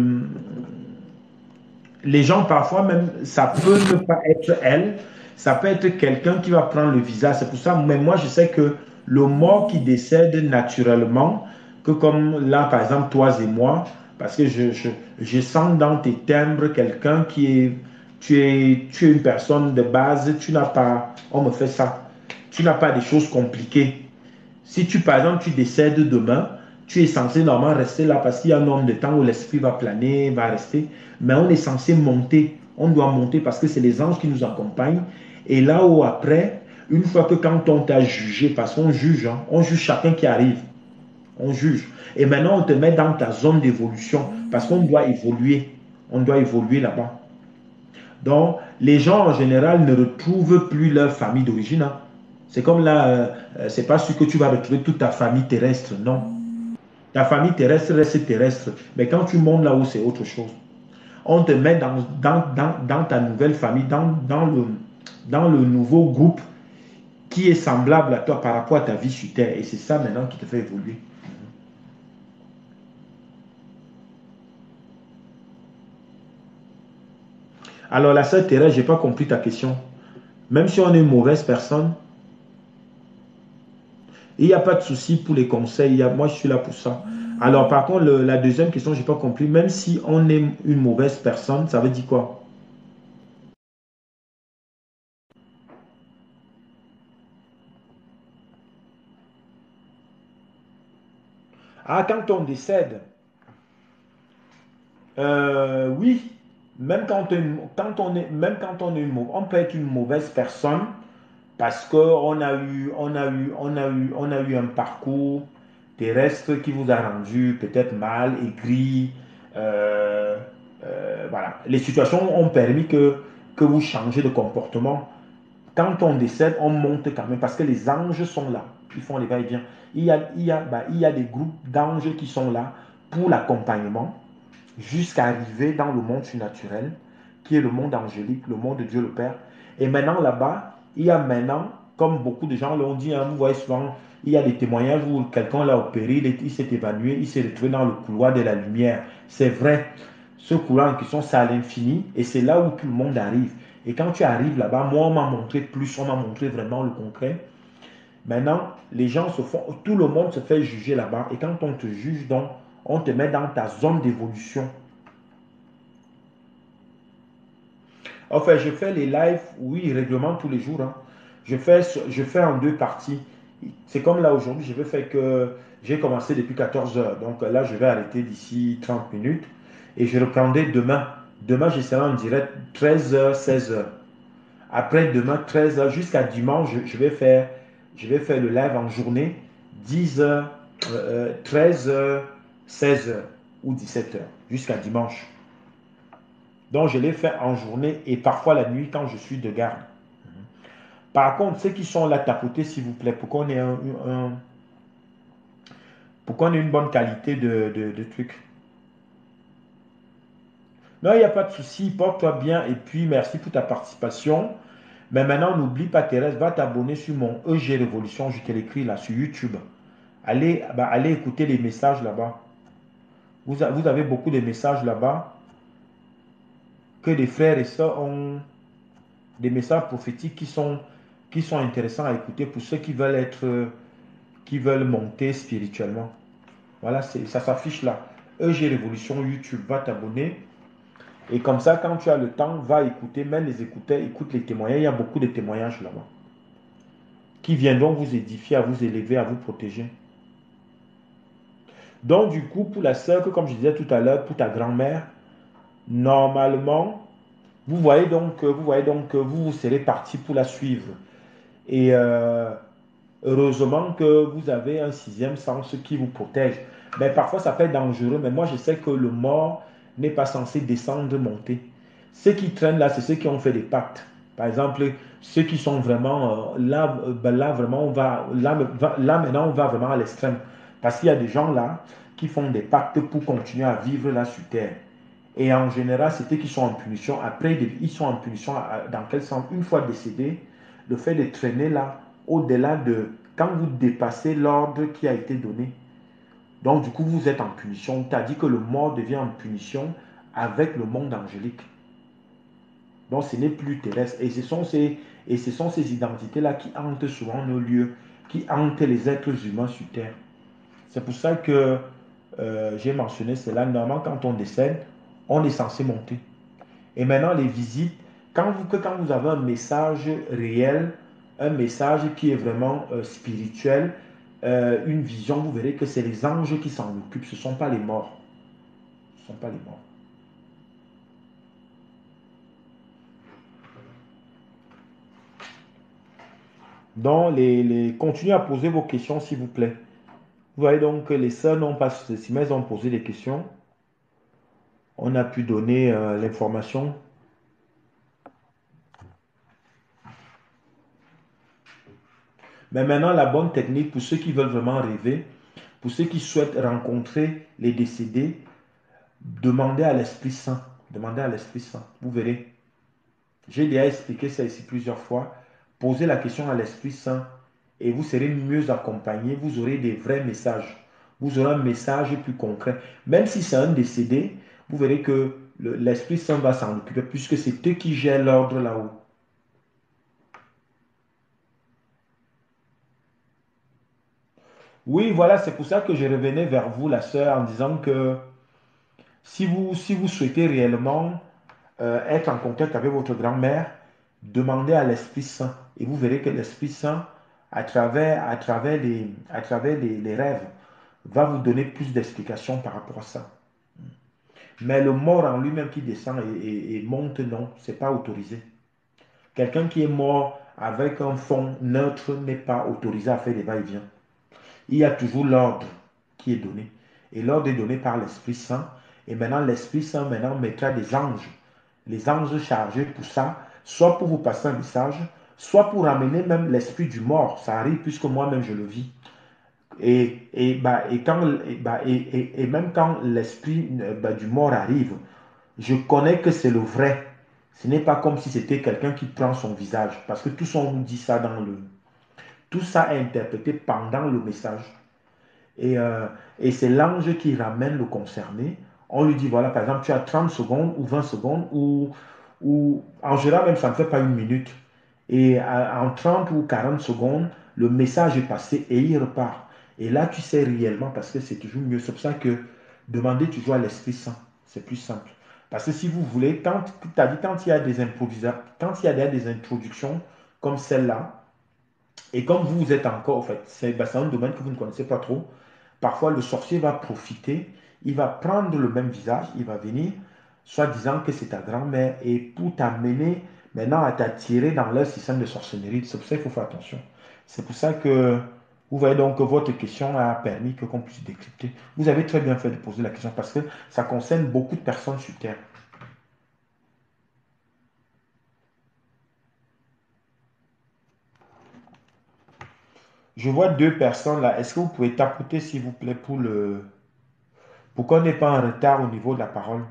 les gens, parfois, même, ça peut ne pas être elle, ça peut être quelqu'un qui va prendre le visage. C'est pour ça, mais moi, je sais que le mort qui décède naturellement, que comme là, par exemple, toi et moi, parce que je sens dans tes timbres quelqu'un qui est, tu es une personne de base, tu n'as pas, on me fait ça, tu n'as pas des choses compliquées. Si tu, par exemple, tu décèdes demain, tu es censé normalement rester là parce qu'il y a un nombre de temps où l'esprit va planer, va rester. Mais on est censé monter. On doit monter parce que c'est les anges qui nous accompagnent. Et là où après, une fois que quand on t'a jugé, parce qu'on juge, hein, on juge chacun qui arrive. On juge. Et maintenant, on te met dans ta zone d'évolution parce qu'on doit évoluer. On doit évoluer là-bas. Donc, les gens en général ne retrouvent plus leur famille d'origine, hein. C'est comme là, c'est pas sûr que tu vas retrouver toute ta famille terrestre, non. Ta famille terrestre reste terrestre, mais quand tu montes là-haut, c'est autre chose. On te met dans ta nouvelle famille, dans le nouveau groupe qui est semblable à toi par rapport à ta vie sur Terre. Et c'est ça maintenant qui te fait évoluer. Alors la sœur Thérèse, je n'ai pas compris ta question. Même si on est une mauvaise personne, il n'y a pas de souci pour les conseils. Moi, je suis là pour ça. Alors, par contre, la deuxième question, je n'ai pas compris. Même si on est une mauvaise personne, ça veut dire quoi? Ah, quand on décède, oui. Même on peut être une mauvaise personne parce qu'on a eu un parcours terrestre qui vous a rendu peut-être mal, aigri. euh, voilà. Les situations ont permis que vous changez de comportement. Quand on décède, on monte quand même parce que les anges sont là. Ils font les va-et-vient. Il y a des groupes d'anges qui sont là pour l'accompagnement jusqu'à arriver dans le monde surnaturel, qui est le monde angélique, le monde de Dieu le Père. Et maintenant, là-bas, il y a maintenant, comme beaucoup de gens l'ont dit, hein, vous voyez souvent, il y a des témoignages où quelqu'un l'a opéré, il s'est évanoui, il s'est retrouvé dans le couloir de la lumière. C'est vrai, ce couloir en question, c'est à l'infini, et c'est là où tout le monde arrive. Et quand tu arrives là-bas, moi, on m'a montré plus, on m'a montré vraiment le concret. Maintenant, les gens se font, tout le monde se fait juger là-bas. Et quand on te juge, donc, on te met dans ta zone d'évolution. Enfin, je fais les lives, oui, règlement tous les jours, hein. Je fais en deux parties. C'est comme là aujourd'hui, je vais faire que j'ai commencé depuis 14 heures. Donc là, je vais arrêter d'ici 30 minutes et je reprendrai demain. Demain, je serai en direct 13 heures, 16 heures. Après demain, 13 heures jusqu'à dimanche, je vais faire le live en journée, 10 heures, 13 heures, 16 heures ou 17 heures jusqu'à dimanche. Donc, je l'ai fait en journée et parfois la nuit quand je suis de garde. Par contre, ceux qui sont là, tapotez s'il vous plaît pour qu'on ait, pour qu'on ait une bonne qualité de truc. Non, il n'y a pas de souci, porte-toi bien et puis merci pour ta participation. Mais maintenant, n'oublie pas, Thérèse, va t'abonner sur mon EG Révolution. Je te l'écris là sur YouTube. Allez écouter les messages là-bas. Vous avez beaucoup de messages là-bas que des frères et sœurs ont des messages prophétiques qui sont intéressants à écouter pour ceux qui veulent monter spirituellement. Voilà, ça s'affiche là. EG Révolution YouTube, va t'abonner. Et comme ça, quand tu as le temps, va écouter, même les écouteurs, écoute les témoignages. Il y a beaucoup de témoignages là-bas qui viendront vous édifier, à vous élever, à vous protéger. Donc, du coup, pour la sœur, que comme je disais tout à l'heure, pour ta grand-mère, normalement, vous voyez donc que vous serez parti pour la suivre. Et heureusement que vous avez un sixième sens qui vous protège. Mais parfois, ça peut être dangereux. Mais moi, je sais que le mort n'est pas censé descendre, monter. Ceux qui traînent là, c'est ceux qui ont fait des pactes. Par exemple, ceux qui sont vraiment là vraiment, là maintenant, on va vraiment à l'extrême. Parce qu'il y a des gens là qui font des pactes pour continuer à vivre là sur terre. Et en général, c'est eux qui sont en punition. Après, ils sont en punition dans quel sens? Une fois décédés, le fait de traîner là, au-delà de quand vous dépassez l'ordre qui a été donné. Donc, du coup, vous êtes en punition. Tu as dit que le mort devient en punition avec le monde angélique. Donc, ce n'est plus terrestre. Et ce sont ces identités-là qui hantent souvent nos lieux, qui hantent les êtres humains sur terre. C'est pour ça que j'ai mentionné cela. Normalement, quand on décède, on est censé monter. Et maintenant, les visites, quand vous avez un message réel, un message qui est vraiment spirituel, une vision, vous verrez que c'est les anges qui s'en occupent, ce ne sont pas les morts. Ce ne sont pas les morts. Donc, continuez à poser vos questions, s'il vous plaît. Vous voyez donc que les sœurs n'ont pas ceci, mais elles ont posé des questions. On a pu donner l'information. Mais maintenant, la bonne technique pour ceux qui veulent vraiment rêver, pour ceux qui souhaitent rencontrer les décédés, demandez à l'Esprit Saint. Demandez à l'Esprit Saint. Vous verrez. J'ai déjà expliqué ça ici plusieurs fois. Posez la question à l'Esprit Saint et vous serez mieux accompagné. Vous aurez des vrais messages. Vous aurez un message plus concret. Même si c'est un décédé, vous verrez que l'Esprit Saint va s'en occuper puisque c'est eux qui gèrent l'ordre là-haut. Oui, voilà, c'est pour ça que je revenais vers vous, la sœur, en disant que si vous souhaitez réellement être en contact avec votre grand-mère, demandez à l'Esprit Saint. Et vous verrez que l'Esprit Saint, à travers les rêves, va vous donner plus d'explications par rapport à ça. Mais le mort en lui-même qui descend et monte, non, c'est pas autorisé. Quelqu'un qui est mort avec un fond neutre n'est pas autorisé à faire des va-et-vient. Il y a toujours l'ordre qui est donné. Et l'ordre est donné par l'Esprit Saint. Et maintenant, l'Esprit Saint mettra des anges. Les anges chargés pour ça, soit pour vous passer un message, soit pour ramener même l'esprit du mort. Ça arrive puisque moi-même je le vis. Et même quand l'esprit du mort arrive, je connais que c'est le vrai. Ce n'est pas comme si c'était quelqu'un qui prend son visage. Parce que tout ça, on nous dit ça tout ça est interprété pendant le message. Et c'est l'ange qui ramène le concerné. On lui dit, voilà, par exemple, tu as 30 secondes ou 20 secondes, ou en général, même ça ne fait pas une minute. Et en 30 ou 40 secondes, le message est passé et il repart. Et là, tu sais réellement, parce que c'est toujours mieux. C'est pour ça que demandez toujours à l'Esprit Saint. C'est plus simple. Parce que si vous voulez, quand il y a des improvisations, quand il y a des introductions comme celle-là, et comme vous êtes encore, en fait, c'est un domaine que vous ne connaissez pas trop, parfois le sorcier va profiter, il va prendre le même visage, il va venir, soit disant que c'est ta grand-mère, et pour t'amener maintenant à t'attirer dans leur système de sorcellerie. C'est pour ça qu'il faut faire attention. C'est pour ça que vous voyez donc que votre question a permis qu'on puisse décrypter. Vous avez très bien fait de poser la question parce que ça concerne beaucoup de personnes sur Terre. Je vois deux personnes là. Est-ce que vous pouvez tapoter s'il vous plaît pour qu'on n'ait pas un retard au niveau de la parole?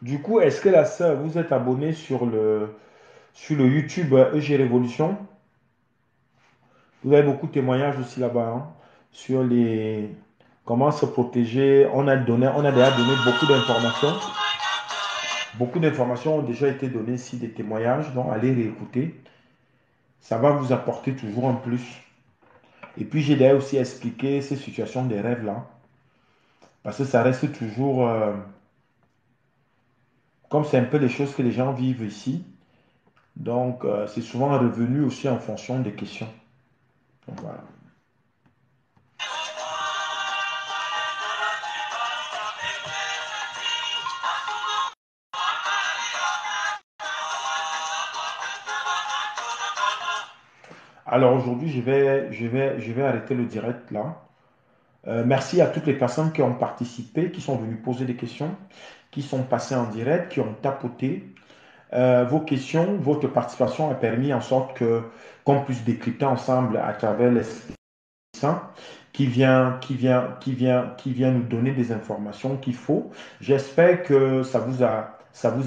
Du coup, est-ce que la sœur, vous êtes abonné sur le YouTube EG Révolution? Vous avez beaucoup de témoignages aussi là-bas, hein, sur les comment se protéger. On a déjà donné beaucoup d'informations. Beaucoup d'informations ont déjà été données ici, des témoignages, donc allez réécouter. Ça va vous apporter toujours en plus. Et puis j'ai d'ailleurs aussi expliqué ces situations des rêves là, parce que ça reste toujours, comme c'est un peu les choses que les gens vivent ici, donc c'est souvent revenu aussi en fonction des questions. Donc, voilà. Alors aujourd'hui, je vais arrêter le direct là. Merci à toutes les personnes qui ont participé, qui sont venues poser des questions, qui sont passées en direct, qui ont tapoté. Vos questions, votre participation a permis en sorte que qu'on puisse décrypter ensemble à travers l'Esprit Saint qui vient nous donner des informations qu'il faut. J'espère que ça vous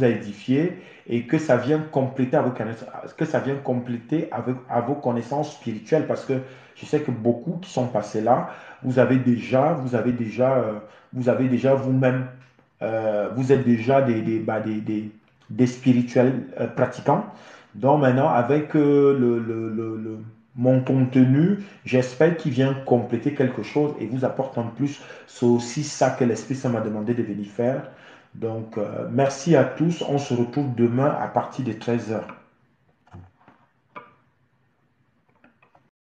a édifié et que ça vient compléter à vos connaissances spirituelles parce que je sais que beaucoup qui sont passés là, vous avez déjà vous-même, vous êtes déjà des spirituels pratiquants. Donc maintenant, avec mon contenu, j'espère qu'il vient compléter quelque chose et vous apporte en plus. C'est aussi ça que l'Esprit Saint m'a demandé de venir faire. Donc, merci à tous. On se retrouve demain à partir de 13h.